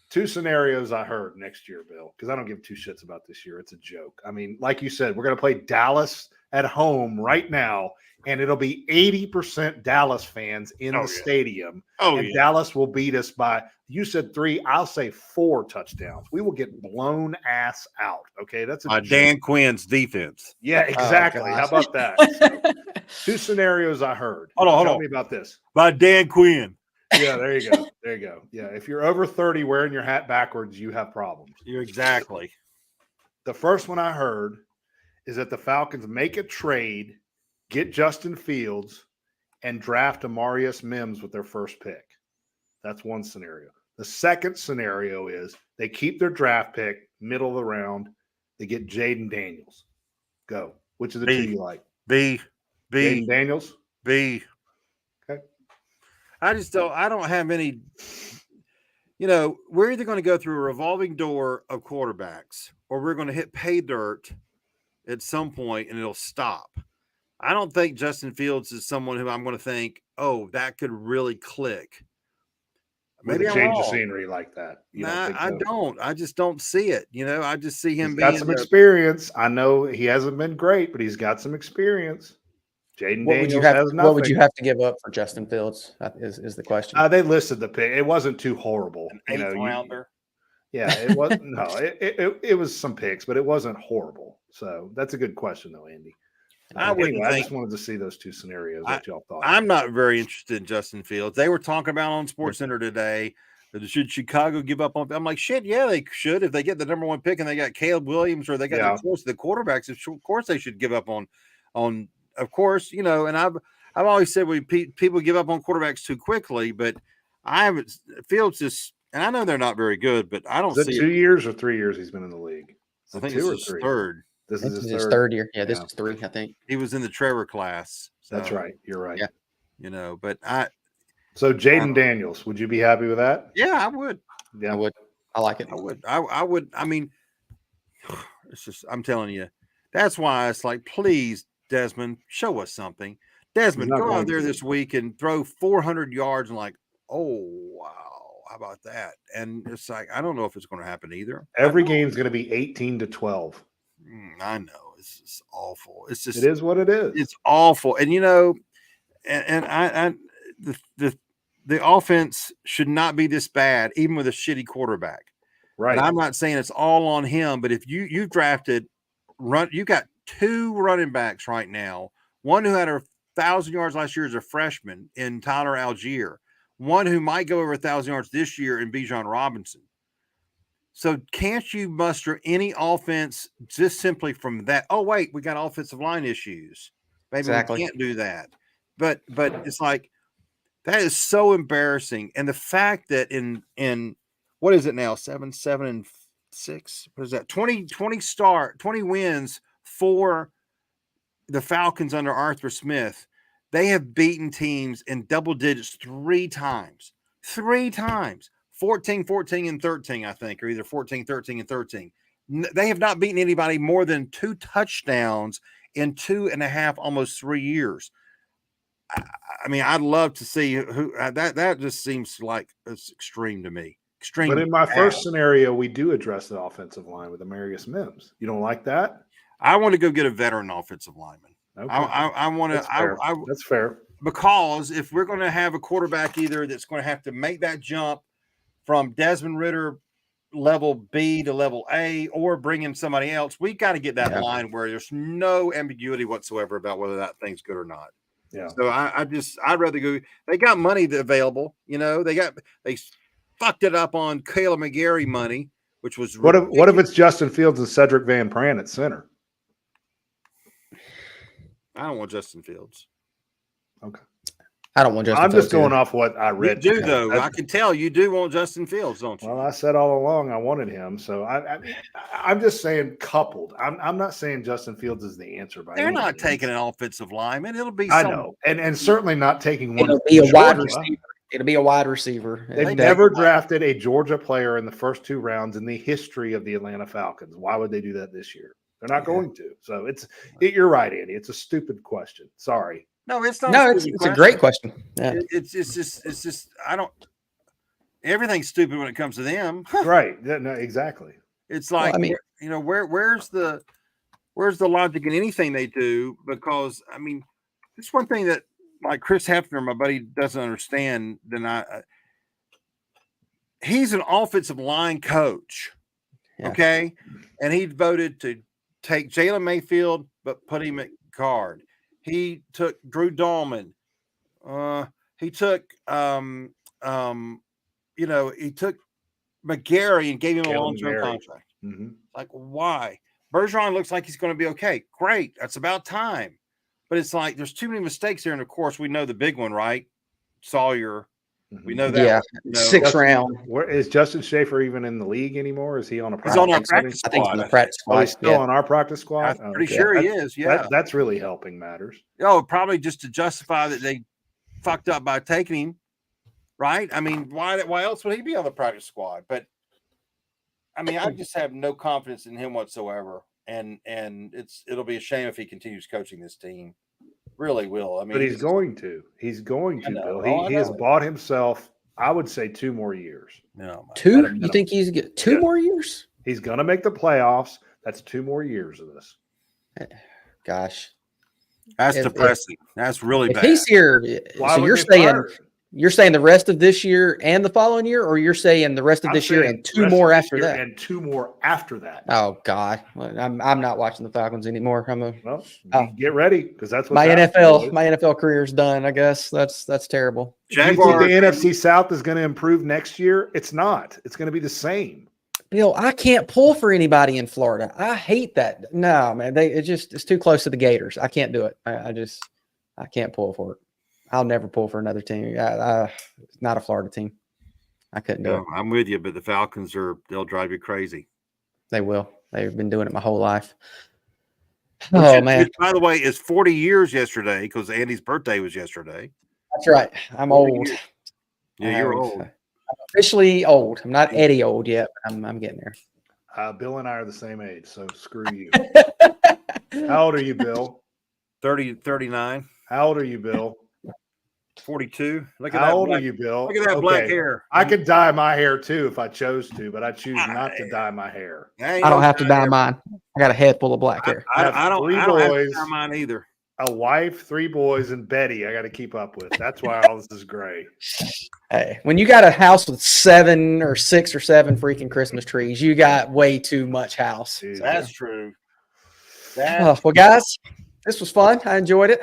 Two scenarios I heard next year, Bill, because I don't give two shits about this year. It's a joke. I mean, like you said, we're going to play Dallas at home right now, and it'll be 80% Dallas fans in the stadium. And Dallas will beat us by, you said 3, I'll say 4 touchdowns. We will get blown ass out. Okay, that's Dan Quinn's defense. Yeah, exactly. How about that? So, 2 scenarios I heard. Hold on. Tell me about this. By Dan Quinn. Yeah, there you go. There you go. Yeah, if you're over 30 wearing your hat backwards, you have problems. Exactly. The first one I heard is that the Falcons make a trade, get Justin Fields, and draft Amarius Mims with their first pick. That's one scenario. The second scenario is they keep their draft pick, middle of the round. They get Jaden Daniels. Go. Which of the two you like? B. Jaden Daniels? B. Okay. I don't have any, we're either going to go through a revolving door of quarterbacks or we're going to hit pay dirt at some point and it'll stop. I don't think Justin Fields is someone who I'm going to think, oh, that could really click. Maybe change the scenery like that. I don't. I just don't see it. I just see him got some experience. I know he hasn't been great, but he's got some experience. Jaden Daniels has nothing. What would you have to give up for Justin Fields? Is the question. They listed the pick. It wasn't too horrible. An 8th rounder. Yeah, it wasn't. No, it was some picks, but it wasn't horrible. So that's a good question, though, Andy. I just wanted to see those 2 scenarios that y'all thought. I'm not very interested in Justin Fields. They were talking about on SportsCenter today. Should Chicago give up on? I'm like, shit, yeah, they should. If they get the number 1 pick and they got Caleb Williams or they got the quarterbacks, of course they should give up on. Of course, and I've always said people give up on quarterbacks too quickly, but I haven't. Fields just, and I know they're not very good, but I don't see. Is it 2 years or 3 years he's been in the league? I think it's his third. This is his third year. Yeah, this is 3, I think. He was in the Trevor class. So, that's right. You're right. Yeah. But So Jaden Daniels, would you be happy with that? Yeah, I would. Yeah, I would. I like it. I would. I would. I mean, it's just. I'm telling you. That's why it's like, please, Desmond, show us something. Desmond, go out there this week and throw 400 yards and like, oh, wow, how about that? And it's like, I don't know if it's going to happen either. Every game's going to be 18-12. I know. It's just awful. It's just. It is what it is. It's awful. And, the offense should not be this bad, even with a shitty quarterback. Right. And I'm not saying it's all on him, but if you drafted you got 2 running backs right now, one who had 1,000 yards last year as a freshman in Tyler Algier, one who might go over 1,000 yards this year in Bijan Robinson. So can't you muster any offense just simply from that? Oh, wait, we got offensive line issues. Maybe we can't do that. But it's like, that is so embarrassing. And the fact that in what is it now? 7-7-6. What is that? 20 wins for the Falcons under Arthur Smith. They have beaten teams in double digits 3 times. 3 times. 14, 14, and 13, I think, or either 14, 13, and 13. They have not beaten anybody more than 2 touchdowns in 2.5, almost 3 years. I mean, I'd love to see who that just seems like it's extreme to me. Extreme. But in my first scenario, we do address the offensive line with Amarius Mims. You don't like that? I want to go get a veteran offensive lineman. Okay. I want to. That's fair. Because if we're going to have a quarterback either that's going to have to make that jump from Desmond Ridder level B to level A or bring in somebody else, we got to get that line where there's no ambiguity whatsoever about whether that thing's good or not. Yeah. So I'd rather go. They got money available. They fucked it up on Caleb McGarry money, which was what if it's Justin Fields and Cedric Van Pran at center? I don't want Justin Fields. Okay. I don't want Justin I'm Fields just going either. off what I read. You do, though. I can tell you do want Justin Fields, don't you? Well, I said all along I wanted him. So I'm just saying coupled. I'm not saying Justin Fields is the answer. They're not taking an offensive lineman. It'll be. I know, and certainly not taking one. It'll be a wide receiver. It'll be a wide receiver. They've never drafted a Georgia player in the first 2 rounds in the history of the Atlanta Falcons. Why would they do that this year? They're not going to. So you're right, Andy. It's a stupid question. Sorry. No, it's not. No, it's a great question. Yeah. It's just I don't. Everything's stupid when it comes to them. Right. Yeah, no, exactly. It's like, Well, I mean, where's the logic in anything they do? Because I mean, it's one thing that like Chris Hefner, my buddy, doesn't understand. He's an offensive line coach, okay, and he voted to take Jalen Mayfield but put him at guard. He took Drew Dahlman. He took he took McGarry and gave him a long-term contract. Mm-hmm. Like, why? Bergeron looks like he's going to be okay. Great. That's about time. But it's like there's too many mistakes here. And, of course, we know the big one, right? Sawyer. We know that. Yeah, one, 6th round. Where is Justin Schaefer even in the league anymore? Is he on a practice? He's on our practice I think he's squad. on the practice squad. He's still on our practice squad? I'm pretty sure he is, yeah. That's really helping matters. Oh, probably just to justify that they fucked up by taking him, right? I mean, why else would he be on the practice squad? But, I mean, I just have no confidence in him whatsoever. And it'll be a shame if he continues coaching this team. Really will. I mean, but he's going to. He's going to, Bill. He has bought himself, I would say, 2 more years. No, 2? You think he's get 2 more years? He's going to make the playoffs. That's 2 more years of this. Gosh, that's depressing. That's really bad. He's here. So you're saying the rest of this year and the following year, or you're saying the rest of this year and 2 more after that? And 2 more after that. Oh God, I'm not watching the Falcons anymore. Get ready because that's what my NFL career is done. I guess that's terrible. Jaguars. You think the NFC South is going to improve next year? It's not. It's going to be the same. Bill, I can't pull for anybody in Florida. I hate that. No, man, it's too close to the Gators. I can't do it. I can't pull for it. I'll never pull for another team. Not a Florida team. I couldn't do it. I'm with you, but the Falcons they'll drive you crazy. They will. They've been doing it my whole life. Man. By the way, it's 40 years yesterday because Andy's birthday was yesterday. That's right. I'm old. Yeah, you're old. I'm officially old. I'm not Eddie old yet, but I'm getting there. Bill and I are the same age, so screw you. How old are you, Bill? 39. How old are you, Bill? 42. Look at How old are you, Bill? Look at that black hair. I could dye my hair too if I chose to, but I choose not to dye my hair. I don't have to dye mine. I got a head full of black hair. I don't have to dye mine either. A wife, 3 boys, and Betty I got to keep up with. That's why all this is gray. Hey, when you got a house with 7 or 6 or 7 freaking Christmas trees, you got way too much house. Dude, that's true. Well, guys, this was fun. I enjoyed it.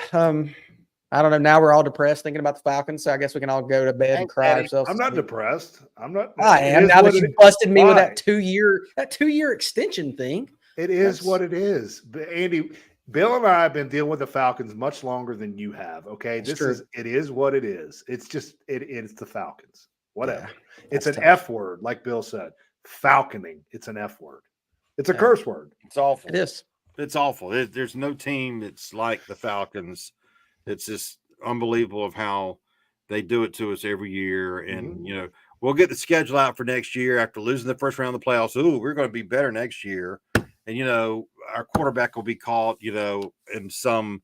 I don't know. Now we're all depressed thinking about the Falcons, so I guess we can all go to bed and cry ourselves. I'm not depressed. I'm not. I am. Now that you busted me with that 2-year extension thing. It is what it is. But Andy, Bill and I have been dealing with the Falcons much longer than you have. Okay, it is what it is. It's just it's the Falcons. Whatever. Yeah, it's an tough F word, like Bill said. Falconing. It's an F word. It's a curse word. It's awful. It is. It's awful. There's no team that's like the Falcons. It's just unbelievable of how they do it to us every year. And, we'll get the schedule out for next year after losing the first round of the playoffs. Ooh, we're going to be better next year. And, our quarterback will be caught, in some,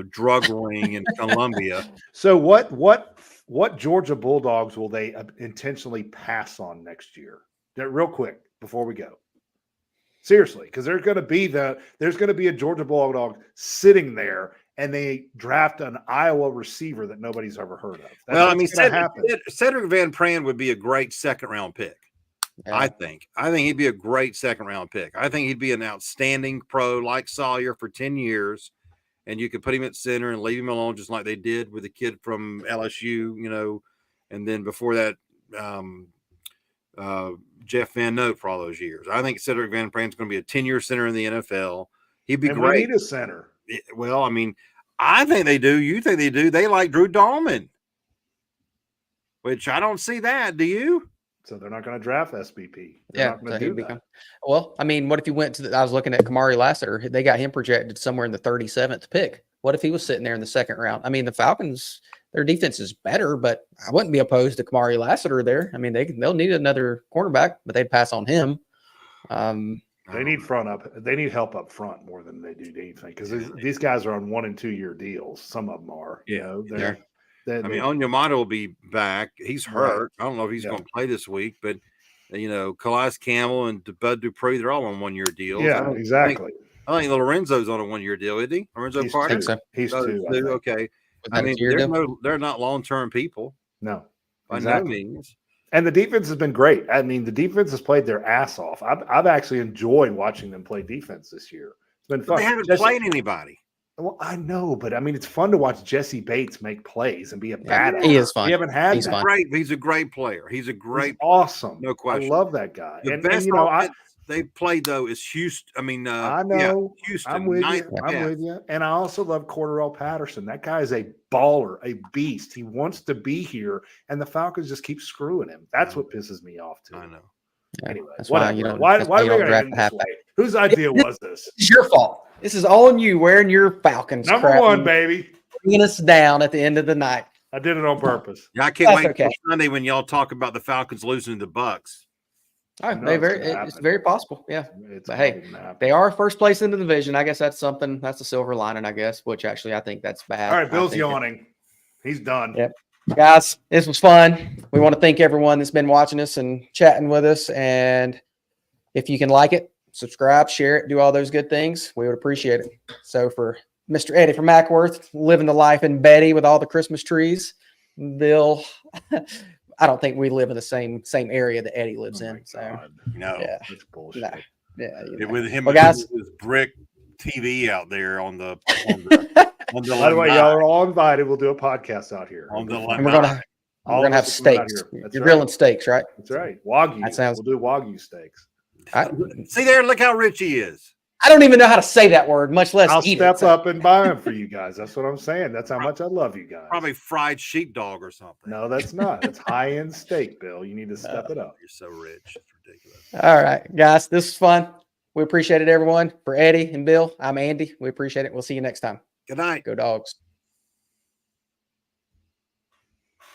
drug ring in Colombia. So what Georgia Bulldogs will they intentionally pass on next year? Real quick before we go. Seriously, because there's going to be a Georgia Bulldog sitting there, and they draft an Iowa receiver that nobody's ever heard of. That's well, I mean, Cedric Van Pran would be a great second-round pick. Yeah. I think he'd be a great second-round pick. I think he'd be an outstanding pro like Sawyer for 10 years, and you could put him at center and leave him alone just like they did with the kid from LSU, and then before that, Jeff Van Note for all those years. I think Cedric Van Pran's going to be a 10-year center in the NFL. He'd be great. We need a center. Well, I mean, I think they do. You think they do. They like Drew Dahlman, which I don't see that. Do you? So they're not going to draft SBP. They're not going to do that. Well, I mean, what if you went to I was looking at Kamari Lassiter. They got him projected somewhere in the 37th pick. What if he was sitting there in the second round? I mean, the Falcons, their defense is better, but I wouldn't be opposed to Kamari Lassiter there. I mean, they'll need another cornerback, but they'd pass on him. They need They need help up front more than they do anything, because these guys are on 1 and 2 year deals. Some of them are. I mean, Onyemata will be back. He's hurt. Right. I don't know if he's going to play this week, but Calais Campbell and Bud Dupree, they're all on 1 year deals. Yeah, exactly. I think Lorenzo's on a 1 year deal, isn't he? Lorenzo Carter? So. He's two. Okay. I mean, they're not long-term people. No. By no means. And the defense has been great. I mean, the defense has played their ass off. I've actually enjoyed watching them play defense this year. It's been fun. But they haven't played anybody. Well, I know, but I mean, it's fun to watch Jesse Bates make plays and be a badass. He is fun. We haven't had that. He's a great player. He's awesome. No question. I love that guy. The best offense they played though is Houston. I mean, I know. Houston. I'm with you. And I also love Cordarrelle Patterson. That guy is a baller, a beast. He wants to be here, and the Falcons just keep screwing him. That's what pisses me off too. I know. Yeah, anyway, why do we draft this way? Whose idea was this? It's your fault. This is all on you wearing your Falcons. Number one, baby. Bringing us down at the end of the night. I did it on purpose. Yeah, I can't wait until Sunday when y'all talk about the Falcons losing to the Bucks. Oh, it's very possible. Yeah. But hey, they are first place in the division. I guess that's something. That's a silver lining, I guess, which actually I think that's bad. All right, Bill's yawning. He's done. Yep. Guys, this was fun. We want to thank everyone that's been watching us and chatting with us. And if you can like it, subscribe, share it, do all those good things. We would appreciate it. So for Mr. Eddie from Mackworth, living the life in Betty with all the Christmas trees, Bill, I don't think we live in the same area that Eddie lives in. So no, that's bullshit. No. Yeah, with him, guys, his brick TV out there on the By the way, y'all are all invited. We'll do a podcast out here. And we're gonna have steaks. You're grilling steaks, right? That's right. Wagyu. We'll do Wagyu steaks. See there, look how rich he is. I don't even know how to say that word, much less I'll eat step up and buy them for you guys. That's what I'm saying. That's how much I love you guys. Probably fried sheepdog or something. No, that's not. It's high-end steak, Bill. You need to step it up. You're so rich. It's ridiculous. All right, guys. This is fun. We appreciate it, everyone. For Eddie and Bill, I'm Andy. We appreciate it. We'll see you next time. Good night. Go Dogs.